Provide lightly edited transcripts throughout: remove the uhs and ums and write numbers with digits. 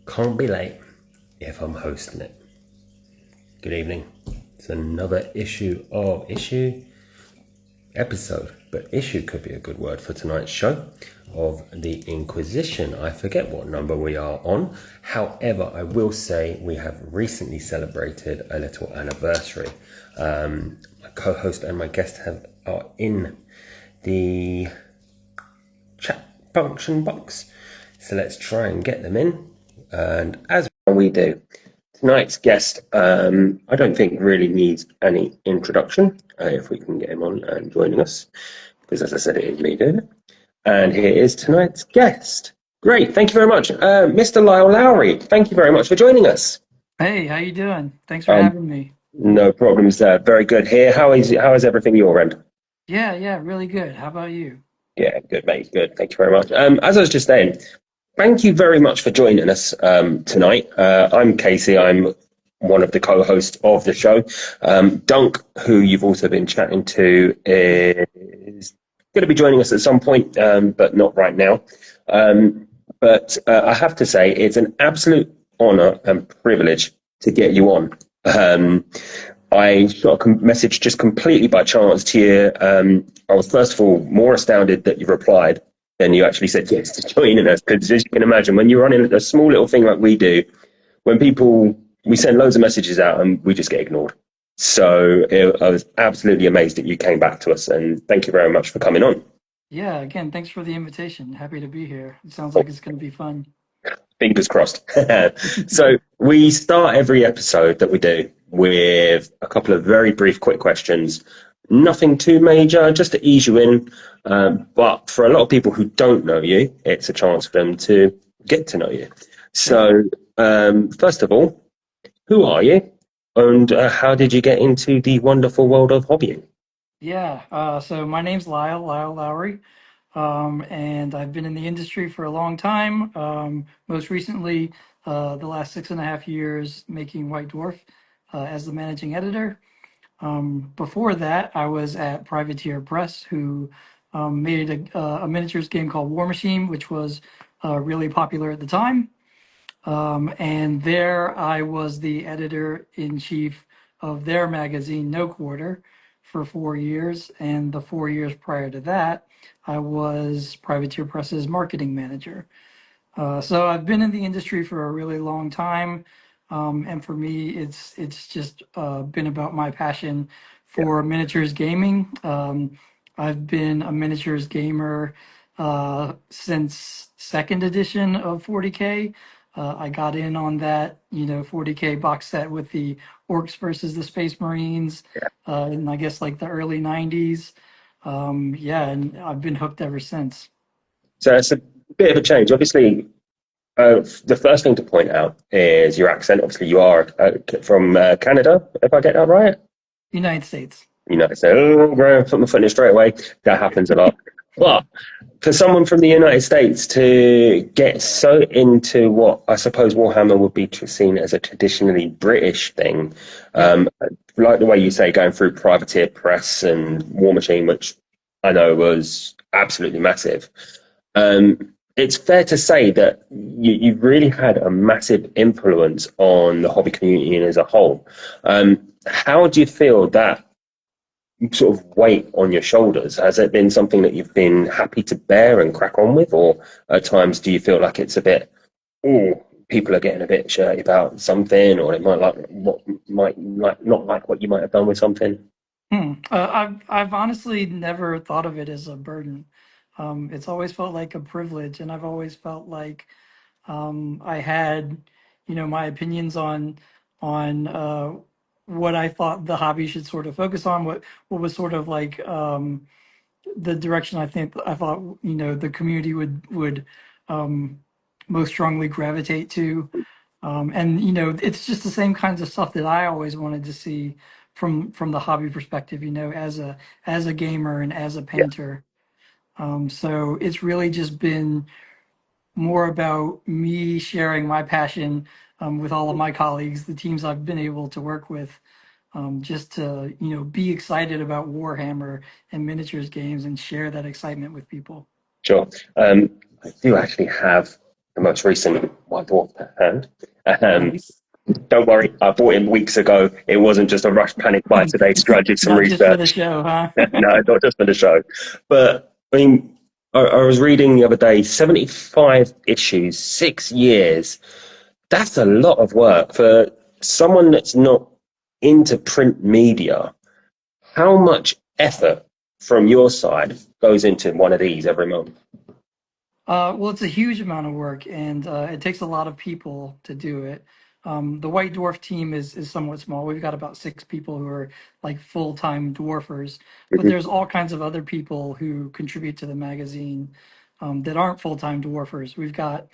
Can't be late if I'm hosting it. Good evening. It's another episode, but issue could be a good word for tonight's show of the Inquisition. I forget what number we are on. However, I will say we have recently celebrated a little anniversary. My co-host and my guest are in the chat function box. So let's try and get them in. And as we do, tonight's guest, I don't think really needs any introduction, if we can get him on and joining us, because as I said, it is me doing it. And here is tonight's guest. Great, thank you very much. Mr. Lyle Lowery, thank you very much for joining us. Hey, how you doing? Thanks for having me. No problems there. Very good here. How is everything your end? Yeah, really good. How about you? Yeah, good, mate. Good. Thank you very much. As I was just saying, thank you very much for joining us tonight. I'm Casey. I'm one of the co-hosts of the show. Dunk, who you've also been chatting to, is going to be joining us at some point, but not right now. But I have to say, it's an absolute honor and privilege to get you on. I got a message just completely by chance to you. I was first of all more astounded that you replied than you actually said yes to joining us, because as you can imagine, when you're running a small little thing like we do, we send loads of messages out and we just get ignored. So I was absolutely amazed that you came back to us, and thank you very much for coming on. Yeah, again, thanks for the invitation. Happy to be here. It sounds like it's going to be fun. Fingers crossed. So we start every episode that we do with a couple of very brief, quick questions. Nothing too major, just to ease you in. But for a lot of people who don't know you, it's a chance for them to get to know you. So first of all, who are you? And how did you get into the wonderful world of hobbying? Yeah, so my name's Lyle Lowery, and I've been in the industry for a long time. Most recently, the last 6.5 years making White Dwarf as the managing editor. Before that, I was at Privateer Press, who made a miniatures game called War Machine, which was really popular at the time. And there I was the editor-in-chief of their magazine, No Quarter, for 4 years. And the 4 years prior to that, I was Privateer Press's marketing manager. So I've been in the industry for a really long time. And for me, it's just been about my passion for miniatures gaming. I've been a miniatures gamer since second edition of 40K. I got in on that, 40K box set with the Orcs versus the Space Marines, in I guess like the early 90s. Yeah, and I've been hooked ever since. So it's a bit of a change. Obviously, the first thing to point out is your accent. Obviously, you are from Canada, if I get that right. United States. United States. Oh, right, put my foot in it straight away. That happens a lot. But for someone from the United States to get so into what I suppose Warhammer would be seen as a traditionally British thing, like the way you say, going through Privateer Press and War Machine, which I know was absolutely massive. It's fair to say that you really had a massive influence on the hobby community as a whole. How do you feel that sort of weight on your shoulders? Has it been something that you've been happy to bear and crack on with, or at times do you feel like it's a bit, oh, people are getting a bit shirty about something, or it might not like what you might have done with something? I've honestly never thought of it as a burden. It's always felt like a privilege, and I've always felt like I had, my opinions on what I thought the hobby should sort of focus on, what was sort of like the direction I thought the community would um, most strongly gravitate to. And it's just the same kinds of stuff that I always wanted to see from the hobby perspective, as a gamer and as a Yeah, painter. So it's really just been more about me sharing my passion with all of my colleagues, the teams I've been able to work with, just to be excited about Warhammer and miniatures games and share that excitement with people. sure. I do actually have the most recent White Dwarf hand. Um, Nice. don't worry, I bought him weeks ago. It wasn't just a rush panic buy today to try and do some Not just for the research. show, huh? No, not just for the show. But I mean, I was reading the other day 75 issues, 6 years. That's a lot of work for someone that's not into print media. How much effort from your side goes into one of these every month? Well, it's a huge amount of work, and it takes a lot of people to do it. The White Dwarf team is somewhat small. We've got about 6 people who are like full-time dwarfers, but Mhm. there's all kinds of other people who contribute to the magazine that aren't full-time dwarfers. We've got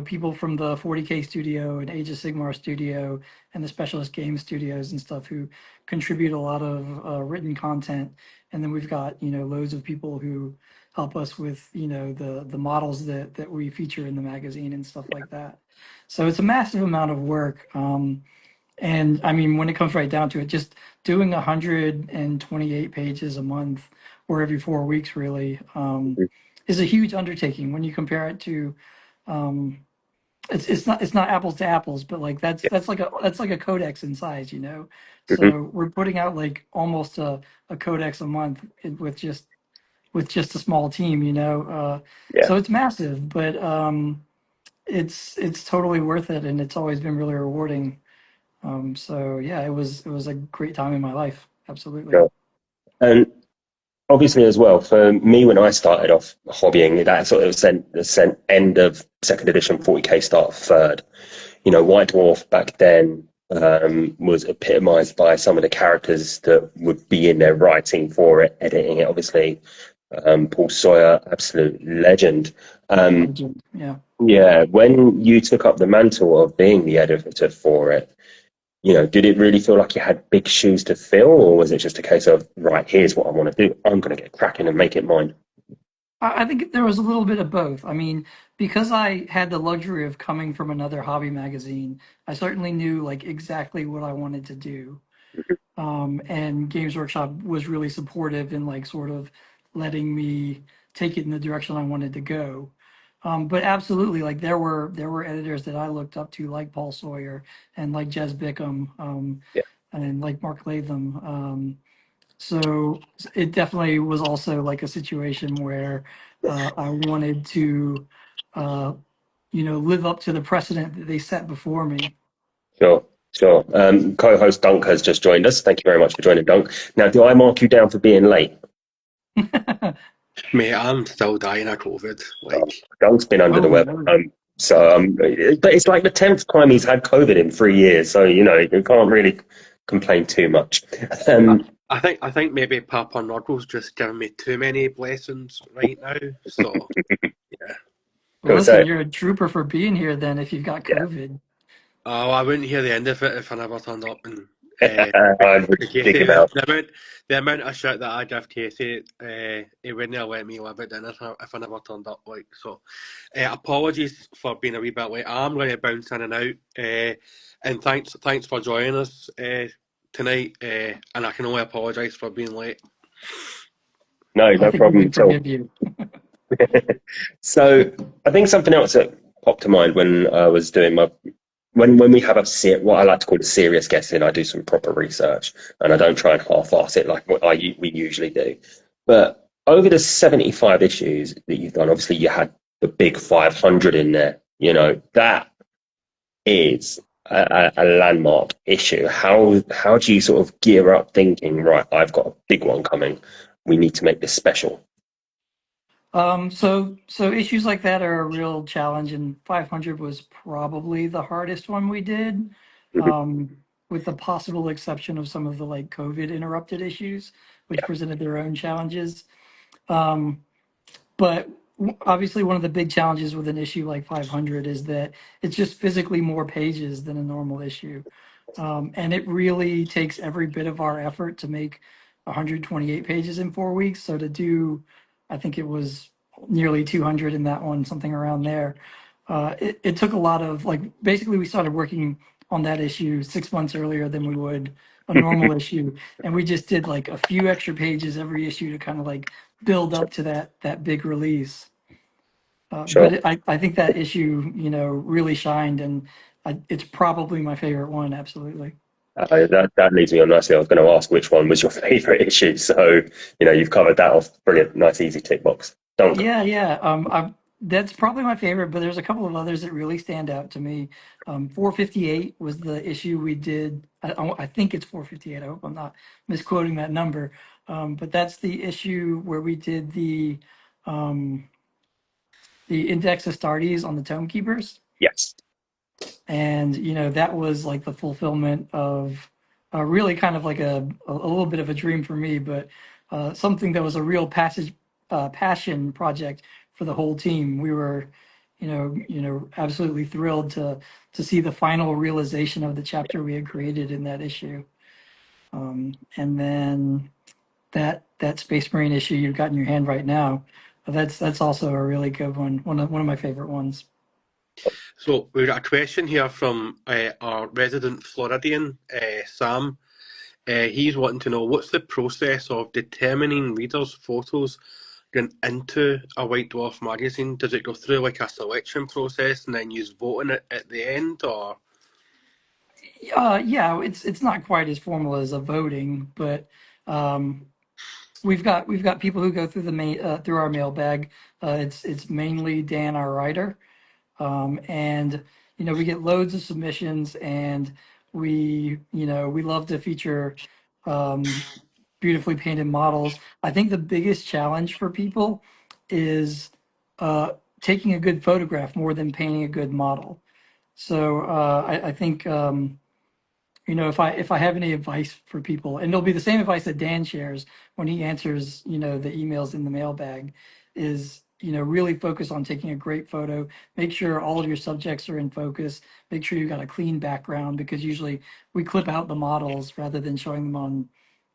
people from the 40K studio and Age of Sigmar studio and the specialist game studios and stuff who contribute a lot of written content. And then we've got, loads of people who help us with, the models that we feature in the magazine and stuff like that. So it's a massive amount of work. And I mean, when it comes right down to it, just doing 128 pages a month or every 4 weeks really is a huge undertaking when you compare it to um, it's not apples to apples, but like Yeah. that's like a codex in size, you know. Mhm. So we're putting out like almost a codex a month with just a small team, you know. Yeah. So it's massive, but it's totally worth it, and it's always been really rewarding. So yeah, it was a great time in my life. Absolutely. Sure. And obviously, as well, for me, when I started off hobbying, that sort of sent end of second edition 40K, start of third. White Dwarf back then was epitomized by some of the characters that would be in there writing for it, editing it. Obviously, Paul Sawyer, absolute legend. Um, Legend. Yeah. yeah, when you took up the mantle of being the editor for it, did it really feel like you had big shoes to fill, or was it just a case of, right, here's what I want to do. I'm going to get cracking and make it mine. I think there was a little bit of both. I mean, because I had the luxury of coming from another hobby magazine, I certainly knew like exactly what I wanted to do. And Games Workshop was really supportive in like sort of letting me take it in the direction I wanted to go. But absolutely, like there were editors that I looked up to, like Paul Sawyer and like Jez Bickham, Yeah, and like Mark Latham. So it definitely was also like a situation where I wanted to, uh, live up to the precedent that they set before me. sure, sure. Co-host Dunk has just joined us. Thank you very much for joining, Dunk. Now, do I mark you down for being late? Mate, I'm still dying of COVID. Oh, Like, Dunk's been under the Oh weather. no. But it's like the 10th time he's had COVID in 3 years, so you can't really complain too much. I, Um, I think maybe Papa Noggle's just giving me too many blessings right now. So yeah. Well, cool, so listen, you're a trooper for being here then if you've got yeah, COVID. Oh, I wouldn't hear the end of it if I never turned up. And I would Casey, dig him out. the amount of shit that I give Casey, he wouldn't have let me live it down if I never turned up. Like so, apologies for being a wee bit late. I'm going to bounce in and out. And thanks for joining us tonight. And I can only apologise for being late. No, I no think we problem can at all. forgive you. So I think something else that popped to mind when I was doing my when we have what I like to call a serious guessing, I do some proper research and I don't try and half-ass it like we usually do. But over the 75 issues that you've done, obviously you had the big 500 in there. That is a landmark issue. How do you sort of gear up thinking, right, I've got a big one coming. We need to make this special. So issues like that are a real challenge, and 500 was probably the hardest one we did, Mhm. um, with the possible exception of some of the like COVID interrupted issues, which Yeah, presented their own challenges. Um, but obviously, one of the big challenges with an issue like 500 is that it's just physically more pages than a normal issue. And it really takes every bit of our effort to make 128 pages in 4 weeks. So to do, I think it was nearly 200 in that one, something around there. It took a lot of like, basically, we started working on that issue 6 months earlier than we would a normal issue. And we just did like a few extra pages every issue to kind of like build up to that big release. Sure. I think that issue, really shined, and it's probably my favorite one. Absolutely. That leads me on nicely. I was going to ask which one was your favourite issue. So, you've covered that off. Brilliant. Nice, easy tick box. Dunk. Yeah, yeah. That's probably my favorite, but there's a couple of others that really stand out to me. 458 was the issue we did. I think it's 458. I hope I'm not misquoting that number. But that's the issue where we did um, the Index Astartes on the Tome Keepers. Yes. And that was like the fulfillment of really kind of like a little bit of a dream for me, but something that was a real passion project for the whole team. We were absolutely thrilled to see the final realization of the chapter we had created in that issue. And then that Space Marine issue you've got in your hand right now, that's also a really good one of my favorite ones. So we've got a question here from our resident Floridian, Sam. He's wanting to know what's the process of determining readers' photos going into a White Dwarf magazine? Does it go through like a selection process and then you vote on it at the end, or? Yeah, it's not quite as formal as a voting, but um, we've got people who go through through our mailbag. It's mainly Dan, our writer, and we get loads of submissions, and we love to feature um, beautifully painted models. I think the biggest challenge for people is uh, taking a good photograph more than painting a good model. So I think. If I have any advice for people, and it'll be the same advice that Dan shares when he answers, the emails in the mailbag, is, really focus on taking a great photo. Make sure all of your subjects are in focus. Make sure you've got a clean background, because usually we clip out the models rather than showing them on,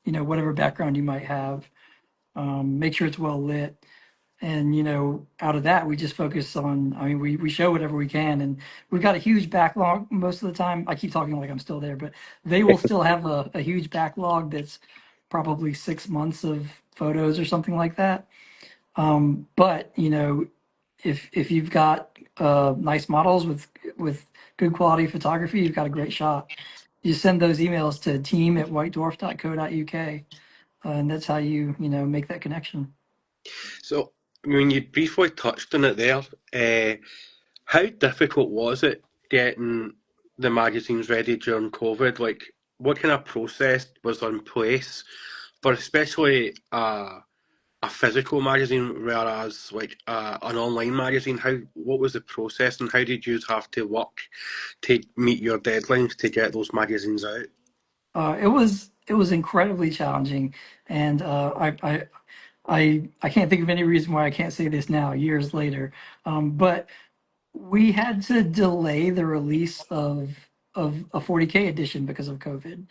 whatever background you might have. Make sure it's well lit. And out of that, we just focus on, I mean, we show whatever we can, and we've got a huge backlog most of the time. I keep talking like I'm still there, but they will still have a huge backlog that's probably 6 months of photos or something like that. But if you've got nice models with good quality photography, you've got a great shot. You send those emails to team@whitedwarf.co.uk, and that's how you make that connection. So, I mean, you briefly touched on it there. How difficult was it getting the magazines ready during COVID? Like, what kind of process was in place for especially a physical magazine, whereas like an online magazine? What was the process, and how did you have to work to meet your deadlines to get those magazines out? It was incredibly challenging, and I can't think of any reason why I can't say this now, years later. But we had to delay the release of a 40K edition because of COVID,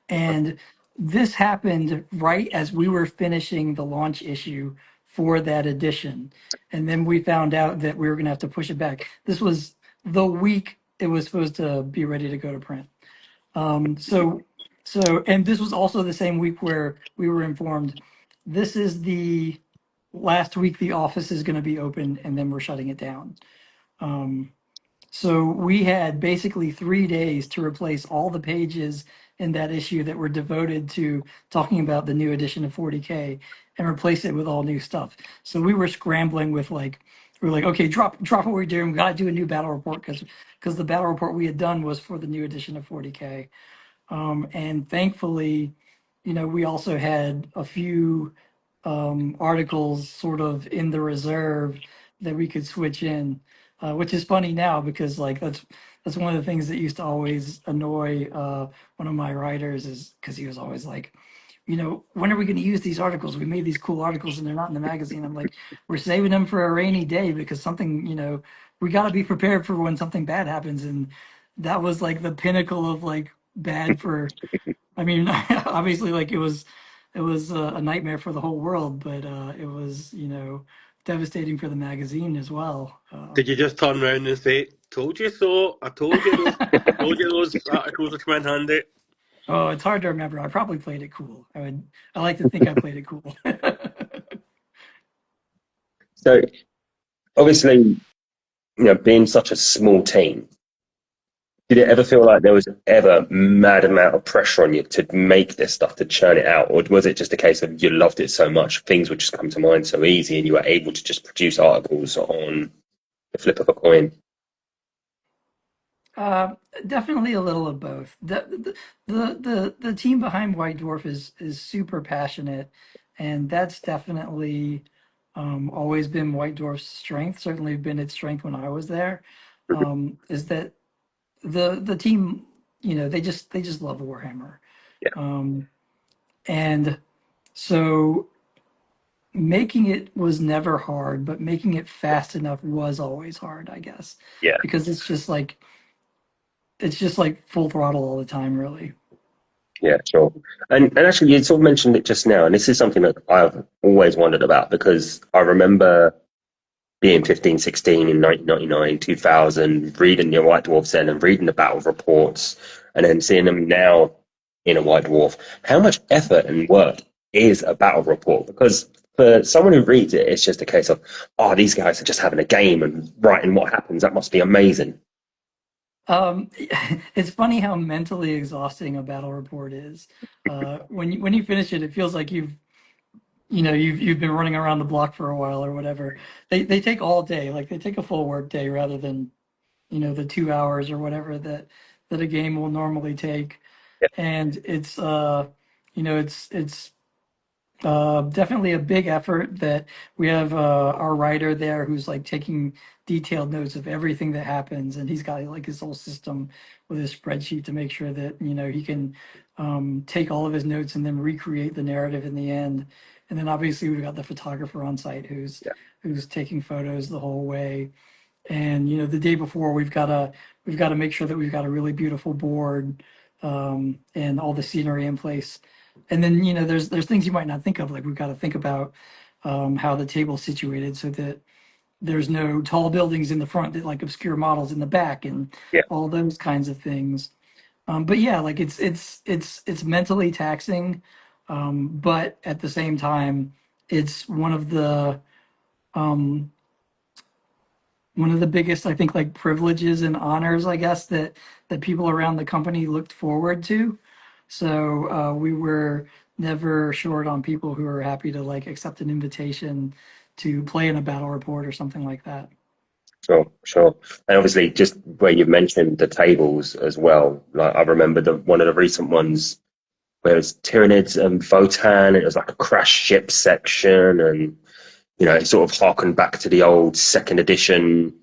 and this happened right as we were finishing the launch issue for that edition, and then we found out that we were going to have to push it back. This was the week it was supposed to be ready to go to print. So, and this was also the same week where we were informed this is the last week the office is going to be open, and then we're shutting it down. Um, so we had basically 3 days to replace all the pages in that issue that were devoted to talking about the new edition of 40K and replace it with all new stuff. So we were scrambling with we were like, okay, drop what we're doing. We got to do a new battle report because the battle report we had done was for the new edition of 40K. And thankfully, we also had a few articles sort of in the reserve that we could switch in, which is funny now because like that's one of the things that used to always annoy one of my writers is because he was always like, when are we going to use these articles? We made these cool articles and they're not in the magazine. I'm like, we're saving them for a rainy day because something, we got to be prepared for when something bad happens. And that was like the pinnacle of like bad for, I mean, obviously like it was a nightmare for the whole world, but it was, devastating for the magazine as well. Did you just turn around and say, "Told you so"? Told you those articles would come in handy. Oh, it's hard to remember. I probably played it cool. I like to think I played it cool. So obviously, being such a small team, did it ever feel like there was ever mad amount of pressure on you to make this stuff, to churn it out? Or was it just a case of you loved it so much, things would just come to mind so easy and you were able to just produce articles on the flip of a coin? Uh, Definitely a little of both. The team behind White Dwarf is super passionate, and that's definitely always been White Dwarf's strength. Certainly been its strength when I was there. Is that the team? They just love Warhammer, Yeah, um, and so making it was never hard, but making it fast enough was always hard, I guess, yeah, because it's just like full throttle all the time, really. yeah, sure. And actually, you sort of mentioned it just now, and this is something that I've always wondered about because I remember being 15, 16 in 1999, 2000, reading your White Dwarfs then and reading the battle reports and then seeing them now in a White Dwarf. How much effort and work is a battle report? Because for someone who reads it, it's just a case of, oh, these guys are just having a game and writing what happens. That must be amazing. It's funny how mentally exhausting a battle report is. When you finish it, it feels like you've been running around the block for a while or whatever. They take all day, like they take a full work day rather than the 2 hours or whatever that a game will normally take. Yeah, And it's definitely a big effort that we have our writer there who's like taking detailed notes of everything that happens, and he's got like his whole system with his spreadsheet to make sure that he can take all of his notes and then recreate the narrative in the end. And then obviously we've got the photographer on site yeah, who's taking photos the whole way. And the day before we've got to make sure that we've got a really beautiful board and all the scenery in place. And then there's things you might not think of, like we've got to think about how the table's situated so that there's no tall buildings in the front that like obscure models in the back and yeah. all those kinds of things. But yeah, like it's mentally taxing, but at the same time, it's um, one of the biggest, I think, like privileges and honors, I guess, that people around the company looked forward to. So we were never short on people who were happy to like accept an invitation to play in a battle report or something like that. Sure, sure. And obviously, just where you've mentioned the tables as well, like I remember one of the recent ones where it was Tyranids and Votan, and it was like a crash ship section, and it sort of harkened back to the old second edition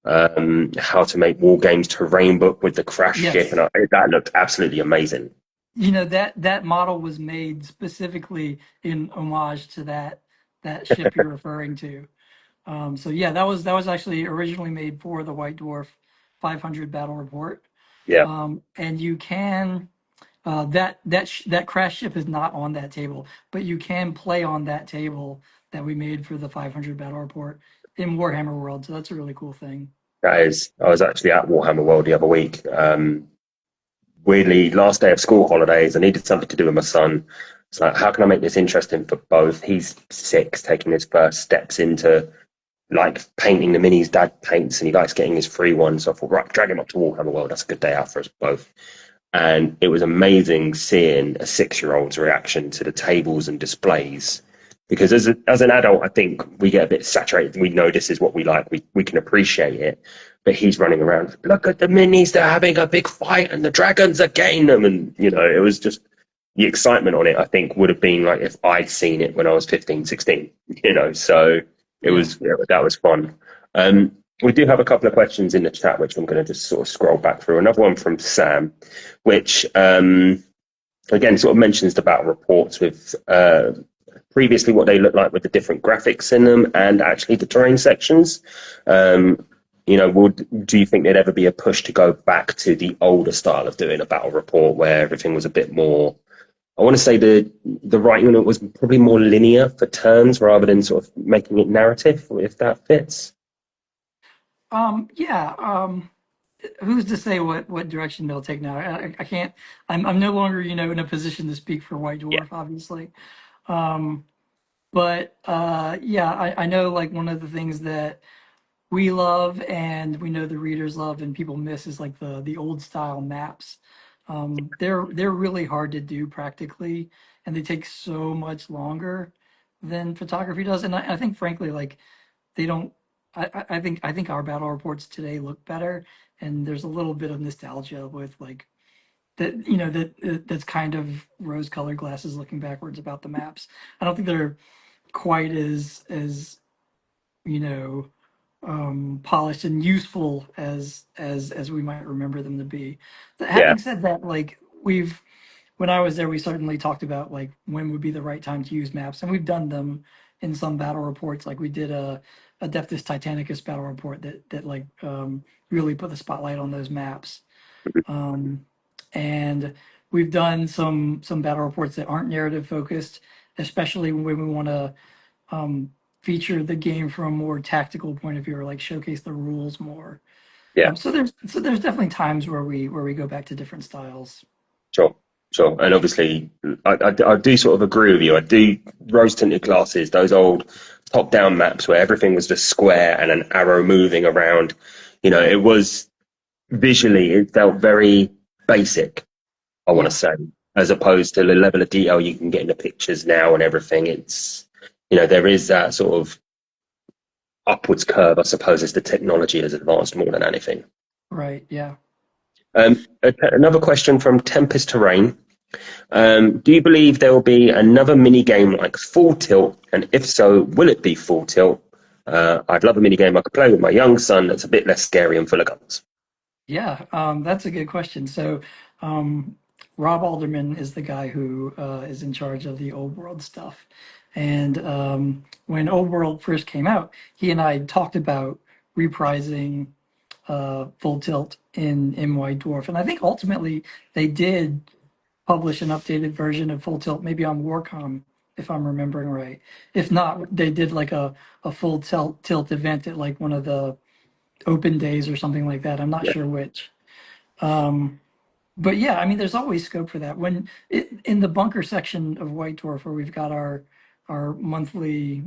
how to make war games terrain book with the crash ship, and Yes. that looked absolutely amazing. That model was made specifically in homage to that ship you're referring to. So yeah, that was actually originally made for the White Dwarf 500 battle report. Yeah, And you can that crash ship is not on that table, but you can play on that table that we made for the 500 battle report in Warhammer World. So that's a really cool thing. that is. I was actually at Warhammer World the other week. Weirdly, last day of school holidays, I needed something to do with my son. It's like, how can I make this interesting for both? He's 6, taking his first steps into like painting the minis dad paints, and he likes getting his free one. So I thought, right, drag him up to Warhammer World. That's a good day out for us both. And it was amazing seeing a 6-year-old's reaction to the tables and displays. Because as an adult, I think we get a bit saturated. We know this is what we like. We can appreciate it. But he's running around, look at the minis, they're having a big fight and the dragons are getting them. And, it was just the excitement on it, I think, would have been like if I'd seen it when I was 15, 16. So Yeah. that was fun. We do have a couple of questions in the chat, which I'm going to just sort of scroll back through. Another one from Sam, which again sort of mentions the battle reports with previously what they look like with the different graphics in them and actually the terrain sections. Do you think there'd ever be a push to go back to the older style of doing a battle report where everything was a bit more? I want to say the writing on it was probably more linear for turns rather than sort of making it narrative, if that fits. Yeah. Who's to say what direction they'll take now? I can't. I'm no longer in a position to speak for White Yeah, Dwarf, obviously. Um, but yeah, I know like one of the things that we love and we know the readers love and people miss is like the old style maps. They're really hard to do practically, and they take so much longer than photography does. And I think frankly, like they don't. I think our battle reports today look better, and there's a little bit of nostalgia with like that. That's kind of rose-colored glasses looking backwards about the maps. I don't think they're quite as you know polished and useful as we might remember them to be. Yeah, Having said that, like when I was there, we certainly talked about like when would be the right time to use maps, and we've done them in some battle reports. Like we did a Adeptus Titanicus battle report that like really put the spotlight on those maps. Um, and we've done some battle reports that aren't narrative focused, especially when we want to feature the game from a more tactical point of view, or like showcase the rules more. yeah. So there's definitely times where we go back to different styles. Sure, sure. And obviously, I do sort of agree with you. I do rose tinted glasses, those old top down maps where everything was just square and an arrow moving around. It was visually, it felt very basic, I want to Yeah, say, as opposed to the level of detail you can get in the pictures now and everything. There is that sort of upwards curve, I suppose, as the technology has advanced more than anything. right. Yeah. Another question from Tempest Terrain. Do you believe there will be another mini game like Full Tilt? And if so, will it be Full Tilt? I'd love a mini game I could play with my young son that's a bit less scary and full of guns. Yeah, that's a good question. So, um, Rob Alderman is the guy who is in charge of the Old World stuff. And when Old World first came out, he and I talked about reprising Full Tilt in White Dwarf. And I think ultimately they did publish an updated version of Full Tilt, maybe on Warcom, if I'm remembering right. If not, they did like a Full Tilt event at like one of the open days or something like that. I'm not Yeah, sure which. Um, but yeah, I mean, there's always scope for that. In the bunker section of White Dwarf, where we've got our monthly,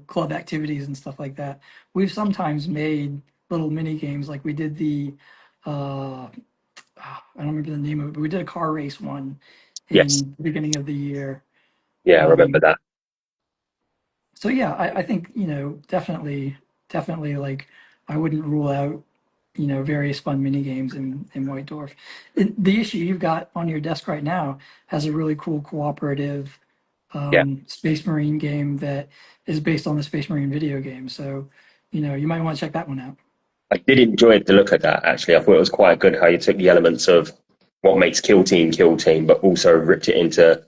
club activities and stuff like that, we've sometimes made little mini games. Like we did I don't remember the name of it, but we did a car race one yes, in the beginning of the year. yeah, I remember Um, that. so yeah, I think, definitely like I wouldn't rule out, various fun mini games in White Dwarf. The issue you've got on your desk right now has a really cool cooperative Yeah, Space Marine game that is based on the Space Marine video game. So, you might want to check that one out. I did enjoy the look at that actually. I thought it was quite good how you took the elements of what makes Kill Team, but also ripped it into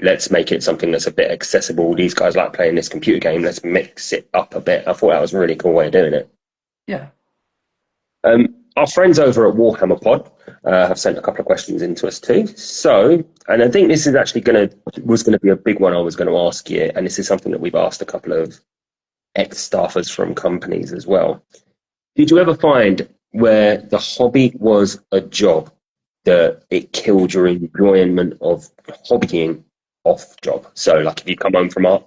let's make it something that's a bit accessible. These guys like playing this computer game. Let's mix it up a bit. I thought that was a really cool way of doing it. Yeah. Our friends over at Warhammer Pod have sent a couple of questions into us too. So, and I think this is actually was going to be a big one I was going to ask you, and this is something that we've asked a couple of ex-staffers from companies as well. Did you ever find where the hobby was a job that it killed your enjoyment of hobbying off job? So, like if you come home from I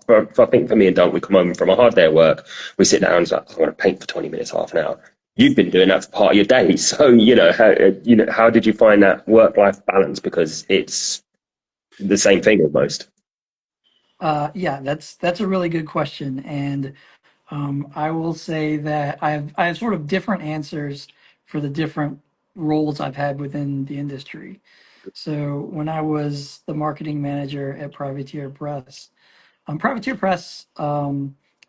think for me and Dunk, we come home from a hard day at work, we sit down and it's like, I want to paint for 20 minutes, half an hour. You've been doing that for part of your day. So, how did you find that work-life balance? Because it's the same thing almost. Yeah, that's a really good question, and I will say that I have sort of different answers for the different roles I've had within the industry. So when I was the marketing manager at Privateer Press, Privateer Press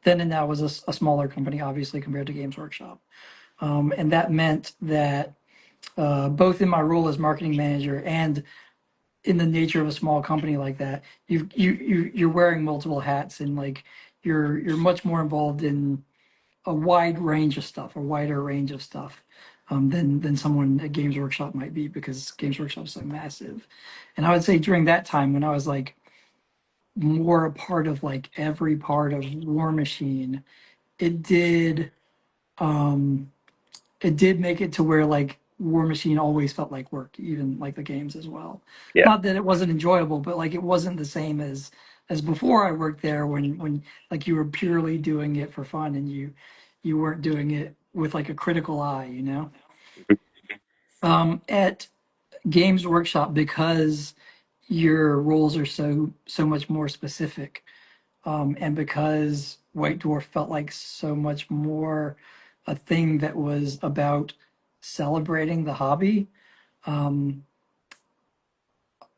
then and now was a smaller company, obviously compared to Games Workshop, and that meant that both in my role as marketing manager and in the nature of a small company like that, you're wearing multiple hats, and like you're much more involved in a wide range of stuff, a wider range of stuff than someone at Games Workshop might be, because Games Workshop is so massive. And I would say during that time when I was like more a part of like every part of War Machine, it did um it did make it to where like War Machine always felt like work, even like the games as well. Yeah, Not that it wasn't enjoyable, but like it wasn't the same as before I worked there, when like you were purely doing it for fun and you weren't doing it with like a critical eye, you know. At Games Workshop, because your roles are so much more specific, and because White Dwarf felt like so much more a thing that was about celebrating the hobby, um,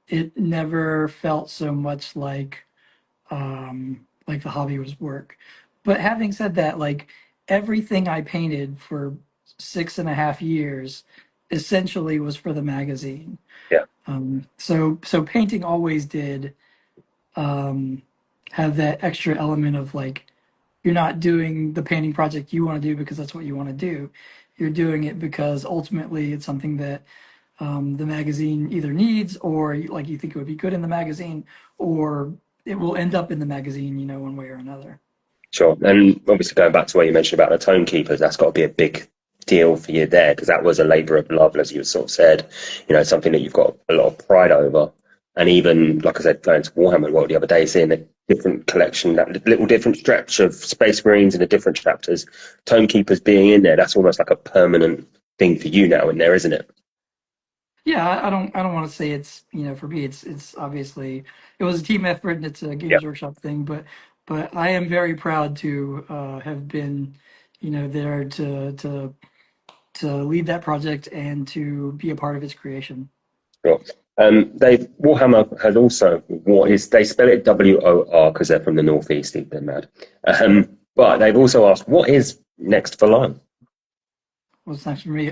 it never felt so much like the hobby was work. But having said that, like everything I painted for 6.5 years essentially was for the magazine. Yeah, So painting always did um, have that extra element of like you're not doing the painting project you want to do because that's what you want to do. You're doing it because ultimately it's something that the magazine either needs, or like you think it would be good in the magazine, or it will end up in the magazine, you know, one way or another. sure. And obviously, going back to what you mentioned about the tone keepers, that's got to be a big deal for you there because that was a labour of love, as you sort of said. Something that you've got a lot of pride over. And even, like I said, going to Warhammer World the other day, seeing a different collection, that little different stretch of Space Marines in the different chapters, tone keepers being in there, that's almost like a permanent thing for you now in there, isn't it? Yeah, I don't want to say it's, you know, for me it's obviously it was a team effort and it's a Yeah, Games Workshop thing, but I am very proud to have been, you know, there to lead that project and to be a part of its creation. sure. They Warhammer has also what is they spell it WOR because they're from the northeast, they're mad. But they've also asked what is next for Lime. What's next for me?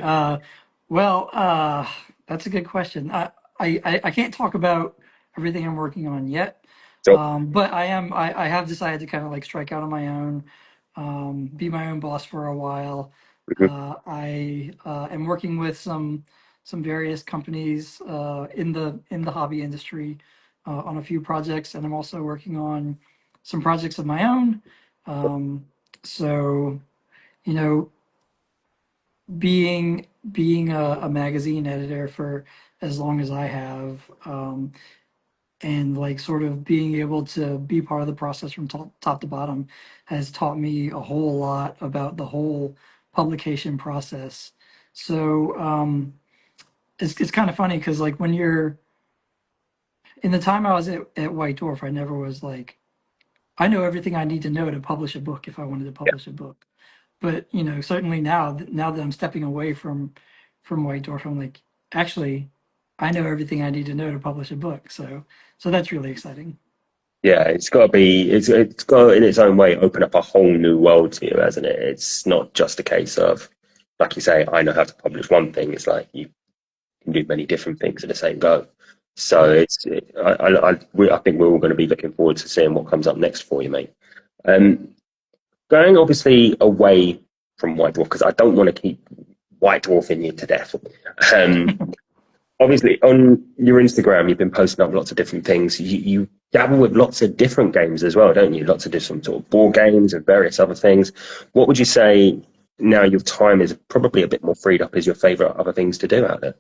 Well, that's a good question. I can't talk about everything I'm working on yet, So, but I have decided to kind of like strike out on my own, be my own boss for a while. mhm, I am working with some various companies in the hobby industry on a few projects, and I'm also working on some projects of my own. Um, so you know, being a magazine editor for as long as I have, and like sort of being able to be part of the process from top to bottom has taught me a whole lot about the whole publication process. So it's kind of funny because like when you're in the time I was at White Dwarf, I never was like I know everything I need to know to publish a book if I wanted to yeah, publish a book. But you know, certainly now that I'm stepping away from White Dwarf, I'm like, actually, I know everything I need to know to publish a book. So that's really exciting. yeah. It's got to be. It's got to, in its own way open up a whole new world to you, hasn't it? It's not just a case of, like you say, I know how to publish one thing. It's like you can do many different things at the same go. So Yeah. I think we're all going to be looking forward to seeing what comes up next for you, mate. Um, Going obviously away from White Dwarf because I don't want to keep White Dwarfing you to death. Um, Obviously, on your Instagram, you've been posting up lots of different things. You dabble with lots of different games as well, don't you? Lots of different sort of board games and various other things. What would you say now your time is probably a bit more freed up is your favorite other things to do out there?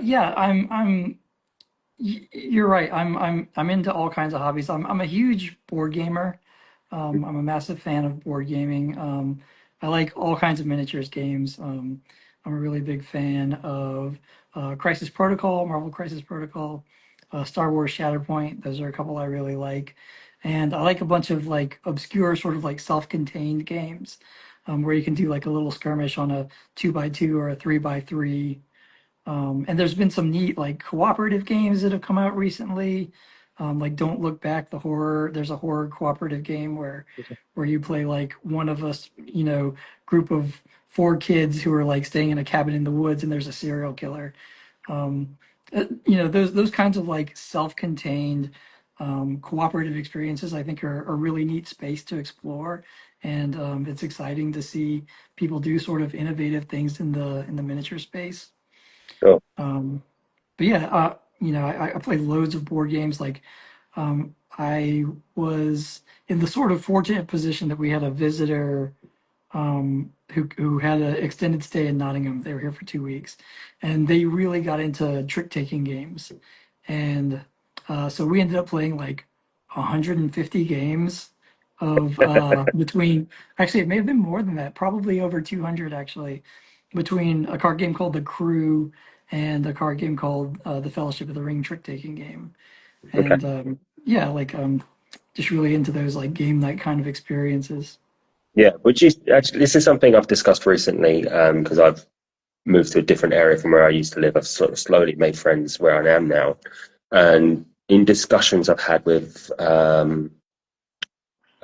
Yeah, you're right. I'm into all kinds of hobbies. I'm a huge board gamer. I'm a massive fan of board gaming. I like all kinds of miniatures games. I'm a really big fan of Crisis Protocol, Marvel Crisis Protocol, Star Wars Shatterpoint. Those are a couple I really like. And I like a bunch of like obscure, sort of like self-contained games, where you can do like a little skirmish on a 2x2 or a 3x3. And there's been some neat like cooperative games that have come out recently. Like Don't Look Back, the horror. There's a horror cooperative game where you play like one of us, you know, group of four kids who are like staying in a cabin in the woods, and there's a serial killer. Um, you know, those kinds of like self-contained cooperative experiences, I think, are a really neat space to explore, and it's exciting to see people do sort of innovative things in the miniature space. Sure. Um, but yeah, you know, I played loads of board games. Like, I was in the sort of fortunate position that we had a visitor who had an extended stay in Nottingham. They were here for 2 weeks, and they really got into trick-taking games. And so we ended up playing like 150 games of between, actually it may have been more than that, probably over 200 actually, between a card game called The Crew and a card game called The Fellowship of the Ring trick taking game. Okay. And yeah, like just really into those like game night kind of experiences. Yeah, which is actually this is something I've discussed recently because I've moved to a different area from where I used to live. I've sort of slowly made friends where I am now, and in discussions I've had with a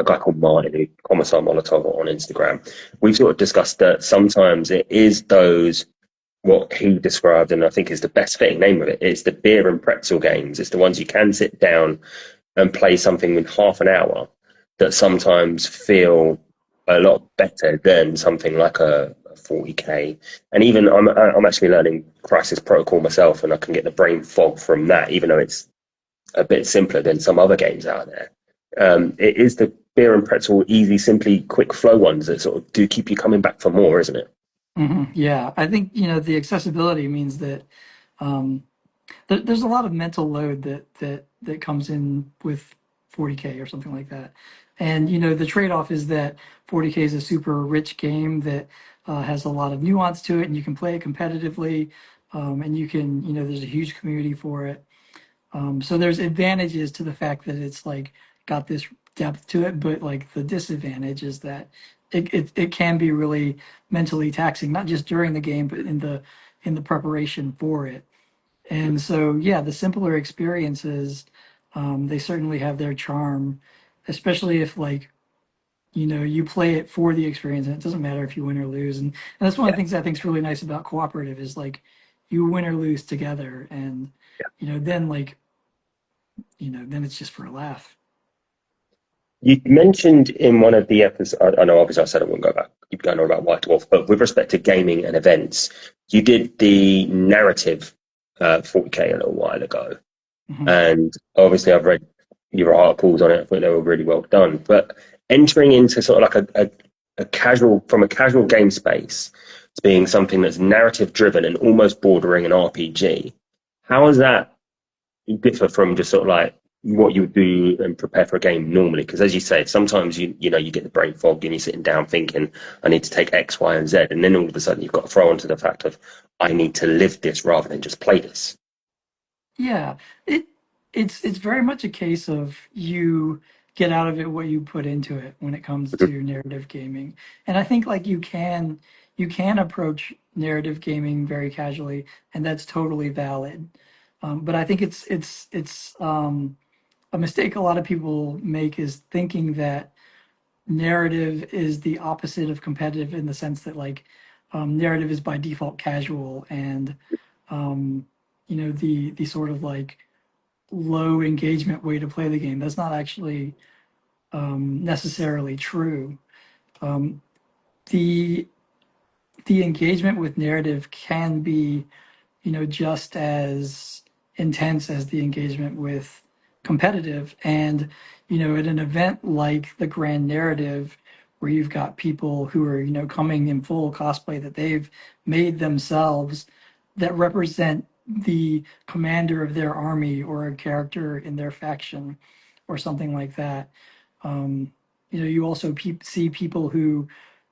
guy called Martin, who Commissar Molotov on Instagram, we've sort of discussed that sometimes it is those what he described, and I think is the best fitting name of it. It's the beer and pretzel games. It's the ones you can sit down and play something in half an hour that sometimes feel a lot better than something like a 40k. And even I'm actually learning Crisis Protocol myself, and I can get the brain fog from that, even though it's a bit simpler than some other games out there. It is the beer and pretzel, easy, simply, quick flow ones that sort of do keep you coming back for more, isn't it? Yeah, I think the accessibility means that um, there's a lot of mental load that comes in with 40K or something like that. And the trade-off is that 40K is a super rich game that has a lot of nuance to it, and you can play it competitively, and you can, there's a huge community for it. So there's advantages to the fact that it's like got this depth to it, but like the disadvantage is that it can be really mentally taxing, not just during the game, but in the preparation for it. And so, yeah, the simpler experiences, they certainly have their charm, especially if like, you play it for the experience and it doesn't matter if you win or lose. And that's one of Yeah. the things I think is really nice about cooperative is like you win or lose together. And, then like, then it's just for a laugh. You mentioned in one of the episodes, I know obviously I said I wouldn't go back, keep going on about White Dwarf, but with respect to gaming and events, you did the narrative 40k a little while ago. Mhm. And obviously I've read your articles on it. I think they were really well done. But entering into sort of like a casual, from a casual game space to being something that's narrative driven and almost bordering an RPG, how does that differ from just sort of like what you would do and prepare for a game normally? Because as you say, sometimes you get the brain fog and you're sitting down thinking, I need to take X, Y, and Z, and then all of a sudden you've got to throw onto the fact of I need to live this rather than just play this. Yeah, it it's very much a case of you get out of it what you put into it when it comes to narrative gaming. And I think like you can approach narrative gaming very casually, and that's totally valid. But I think it's a mistake a lot of people make is thinking that narrative is the opposite of competitive in the sense that like narrative is by default casual and um, the sort of like low engagement way to play the game. That's not actually necessarily true. Um, the the engagement with narrative can be, just as intense as the engagement with competitive. And, at an event like the Grand Narrative, where you've got people who are, coming in full cosplay that they've made themselves that represent the commander of their army or a character in their faction or something like that. Um, you also see people who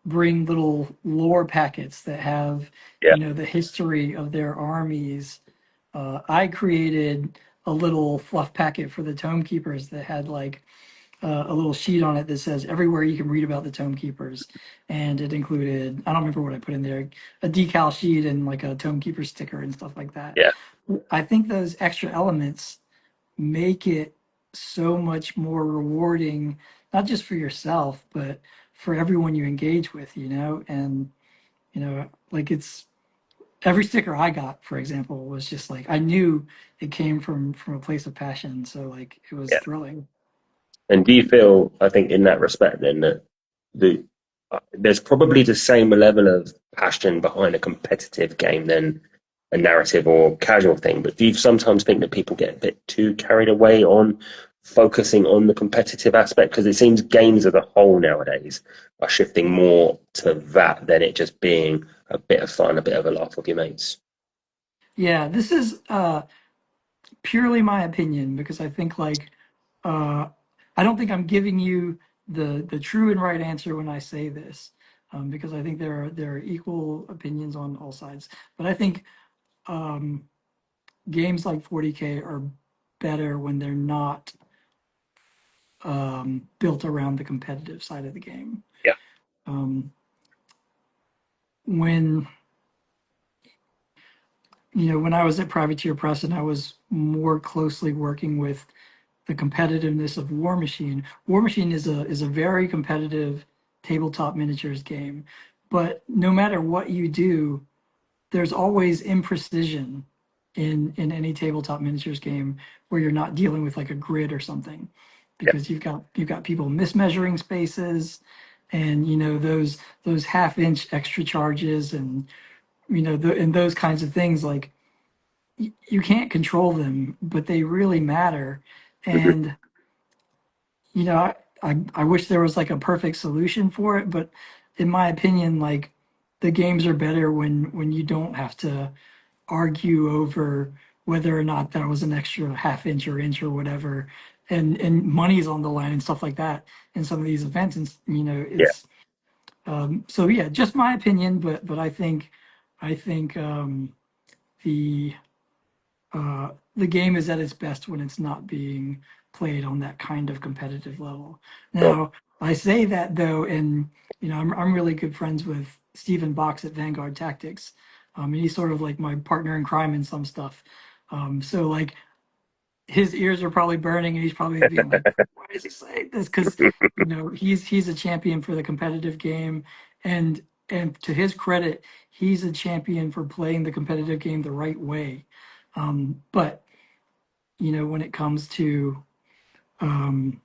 bring little lore packets that have, Yeah, the history of their armies. I created a little fluff packet for the Tome Keepers that had like a little sheet on it that says everywhere you can read about the Tome Keepers, and it included, I don't remember what I put in there, a decal sheet and like a Tome Keeper sticker and stuff like that. yeah. I think those extra elements make it so much more rewarding, not just for yourself, but for everyone you engage with, and like it's every sticker I got, for example, was just like I knew it came from a place of passion, so like it was Yeah. thrilling. And do you feel, I think, in that respect, then that the there's probably the same level of passion behind a competitive game than a narrative or casual thing. But do you sometimes think that people get a bit too carried away on focusing on the competitive aspect? Because it seems games as a whole nowadays are shifting more to that than it just being a bit of fun, a bit of a laugh with your mates. Yeah, this is purely my opinion because I think like uh, I don't think I'm giving you the true and right answer when I say this, because I think there are equal opinions on all sides. But I think games like 40K are better when they're not built around the competitive side of the game. Yeah. When when I was at Privateer Press and I was more closely working with the competitiveness of War Machine. War Machine is a very competitive tabletop miniatures game, but no matter what you do, there's always imprecision in any tabletop miniatures game where you're not dealing with like a grid or something, Yeah. because you've got people mismeasuring spaces, and those half-inch extra charges, and and those kinds of things, like you can't control them, but they really matter. And I wish there was like a perfect solution for it, but in my opinion, like the games are better when you don't have to argue over whether or not that was an extra half inch or inch or whatever, and money's on the line and stuff like that in some of these events. And Yeah. it's so yeah, just my opinion, but I think the the game is at its best when it's not being played on that kind of competitive level. Sure. Now, I say that though, and I'm really good friends with Stephen Box at Vanguard Tactics, and he's sort of like my partner in crime in some stuff. So like his ears are probably burning, and he's probably being like, "Why is he saying this?" Because he's a champion for the competitive game, and to his credit, he's a champion for playing the competitive game the right way. But when it comes to um,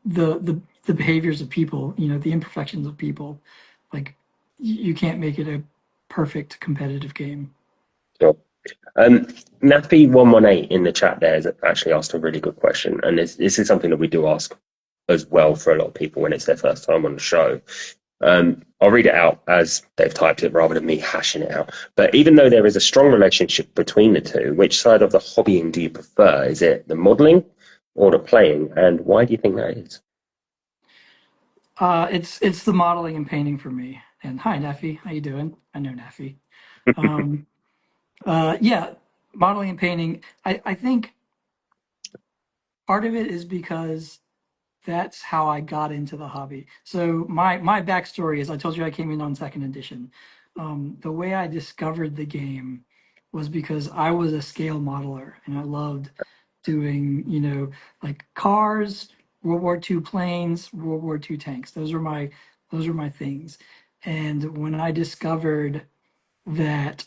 the behaviors of people, the imperfections of people, like you can't make it a perfect competitive game. Sure. Nappy118 in the chat there has actually asked a really good question, and this is something that we do ask as well for a lot of people when it's their first time on the show. I'll read it out as they've typed it rather than me hashing it out. But even though there is a strong relationship between the two, which side of the hobbying do you prefer? Is it the modeling or the playing? And why do you think that is? It's the modeling and painting for me. And hi, Naffy, how you doing? I know Naffy. Um, yeah, modeling and painting. I think part of it is because that's how I got into the hobby. So my backstory is, I told you I came in on second edition. The way I discovered the game was because I was a scale modeler and I loved doing, like cars, World War II planes, World War II tanks. Those are my things. And when I discovered that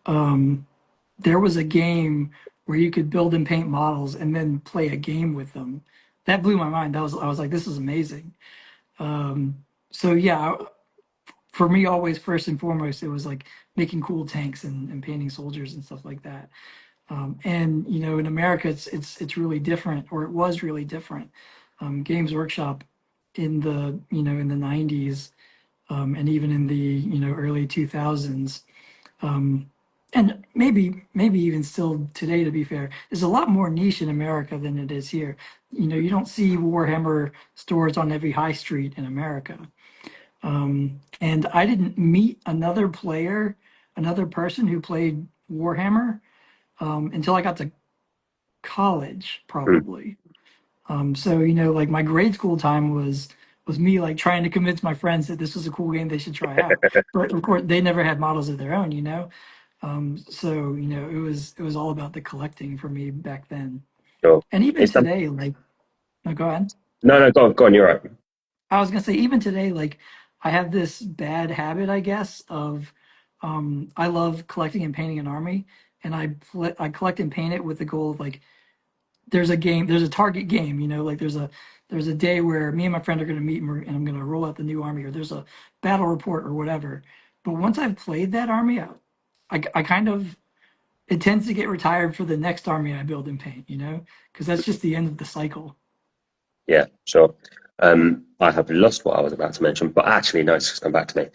there was a game where you could build and paint models and then play a game with them, that blew my mind. I was like, this is amazing. So yeah, for me, always first and foremost, it was like making cool tanks and painting soldiers and stuff like that. And in America, it's really different, or it was really different. Games Workshop in the 90s, and even in the early 2000s, and maybe even still today, to be fair, is a lot more niche in America than it is here. You don't see Warhammer stores on every high street in America. And I didn't meet another person who played Warhammer until I got to college, Mm. probably. So like my grade school time was me like trying to convince my friends that this was a cool game they should try out. But of course, they never had models of their own. So it was all about the collecting for me back then. Sure. And even It's some, today, like, no, go ahead. no, go on, you're right. I was gonna say, even today, like, I have this bad habit, I guess, of I love collecting and painting an army, and I collect and paint it with the goal of like, there's a target game, like there's a day where me and my friend are gonna meet, and I'm gonna roll out the new army, or there's a battle report or whatever. But once I've played that army, I kind of, it tends to get retired for the next army I build and paint, because that's just the end of the cycle. Yeah, sure. I have lost what I was about to mention, but actually, no, it's just come back to me.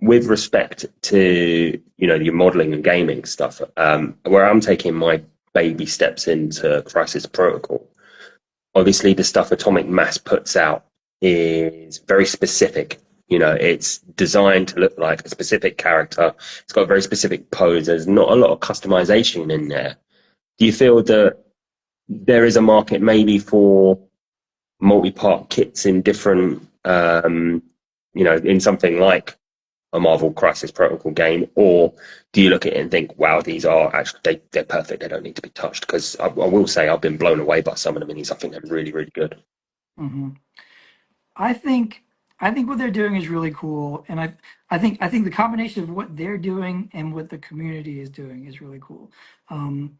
With respect to your modeling and gaming stuff, where I'm taking my baby steps into Crisis Protocol, obviously the stuff Atomic Mass puts out is very specific. You know, it's designed to look like a specific character. It's got a very specific pose. There's not a lot of customization in there. Do you feel that there is a market maybe for multi-part kits in different, in something like a Marvel Crisis Protocol game, or do you look at it and think, wow, these are actually they're perfect. They don't need to be touched? Because I will say I've been blown away by some of the minis. I think they're really, really good. Hmm. I think I think what they're doing is really cool, and I think the combination of what they're doing and what the community is doing is really cool. Um,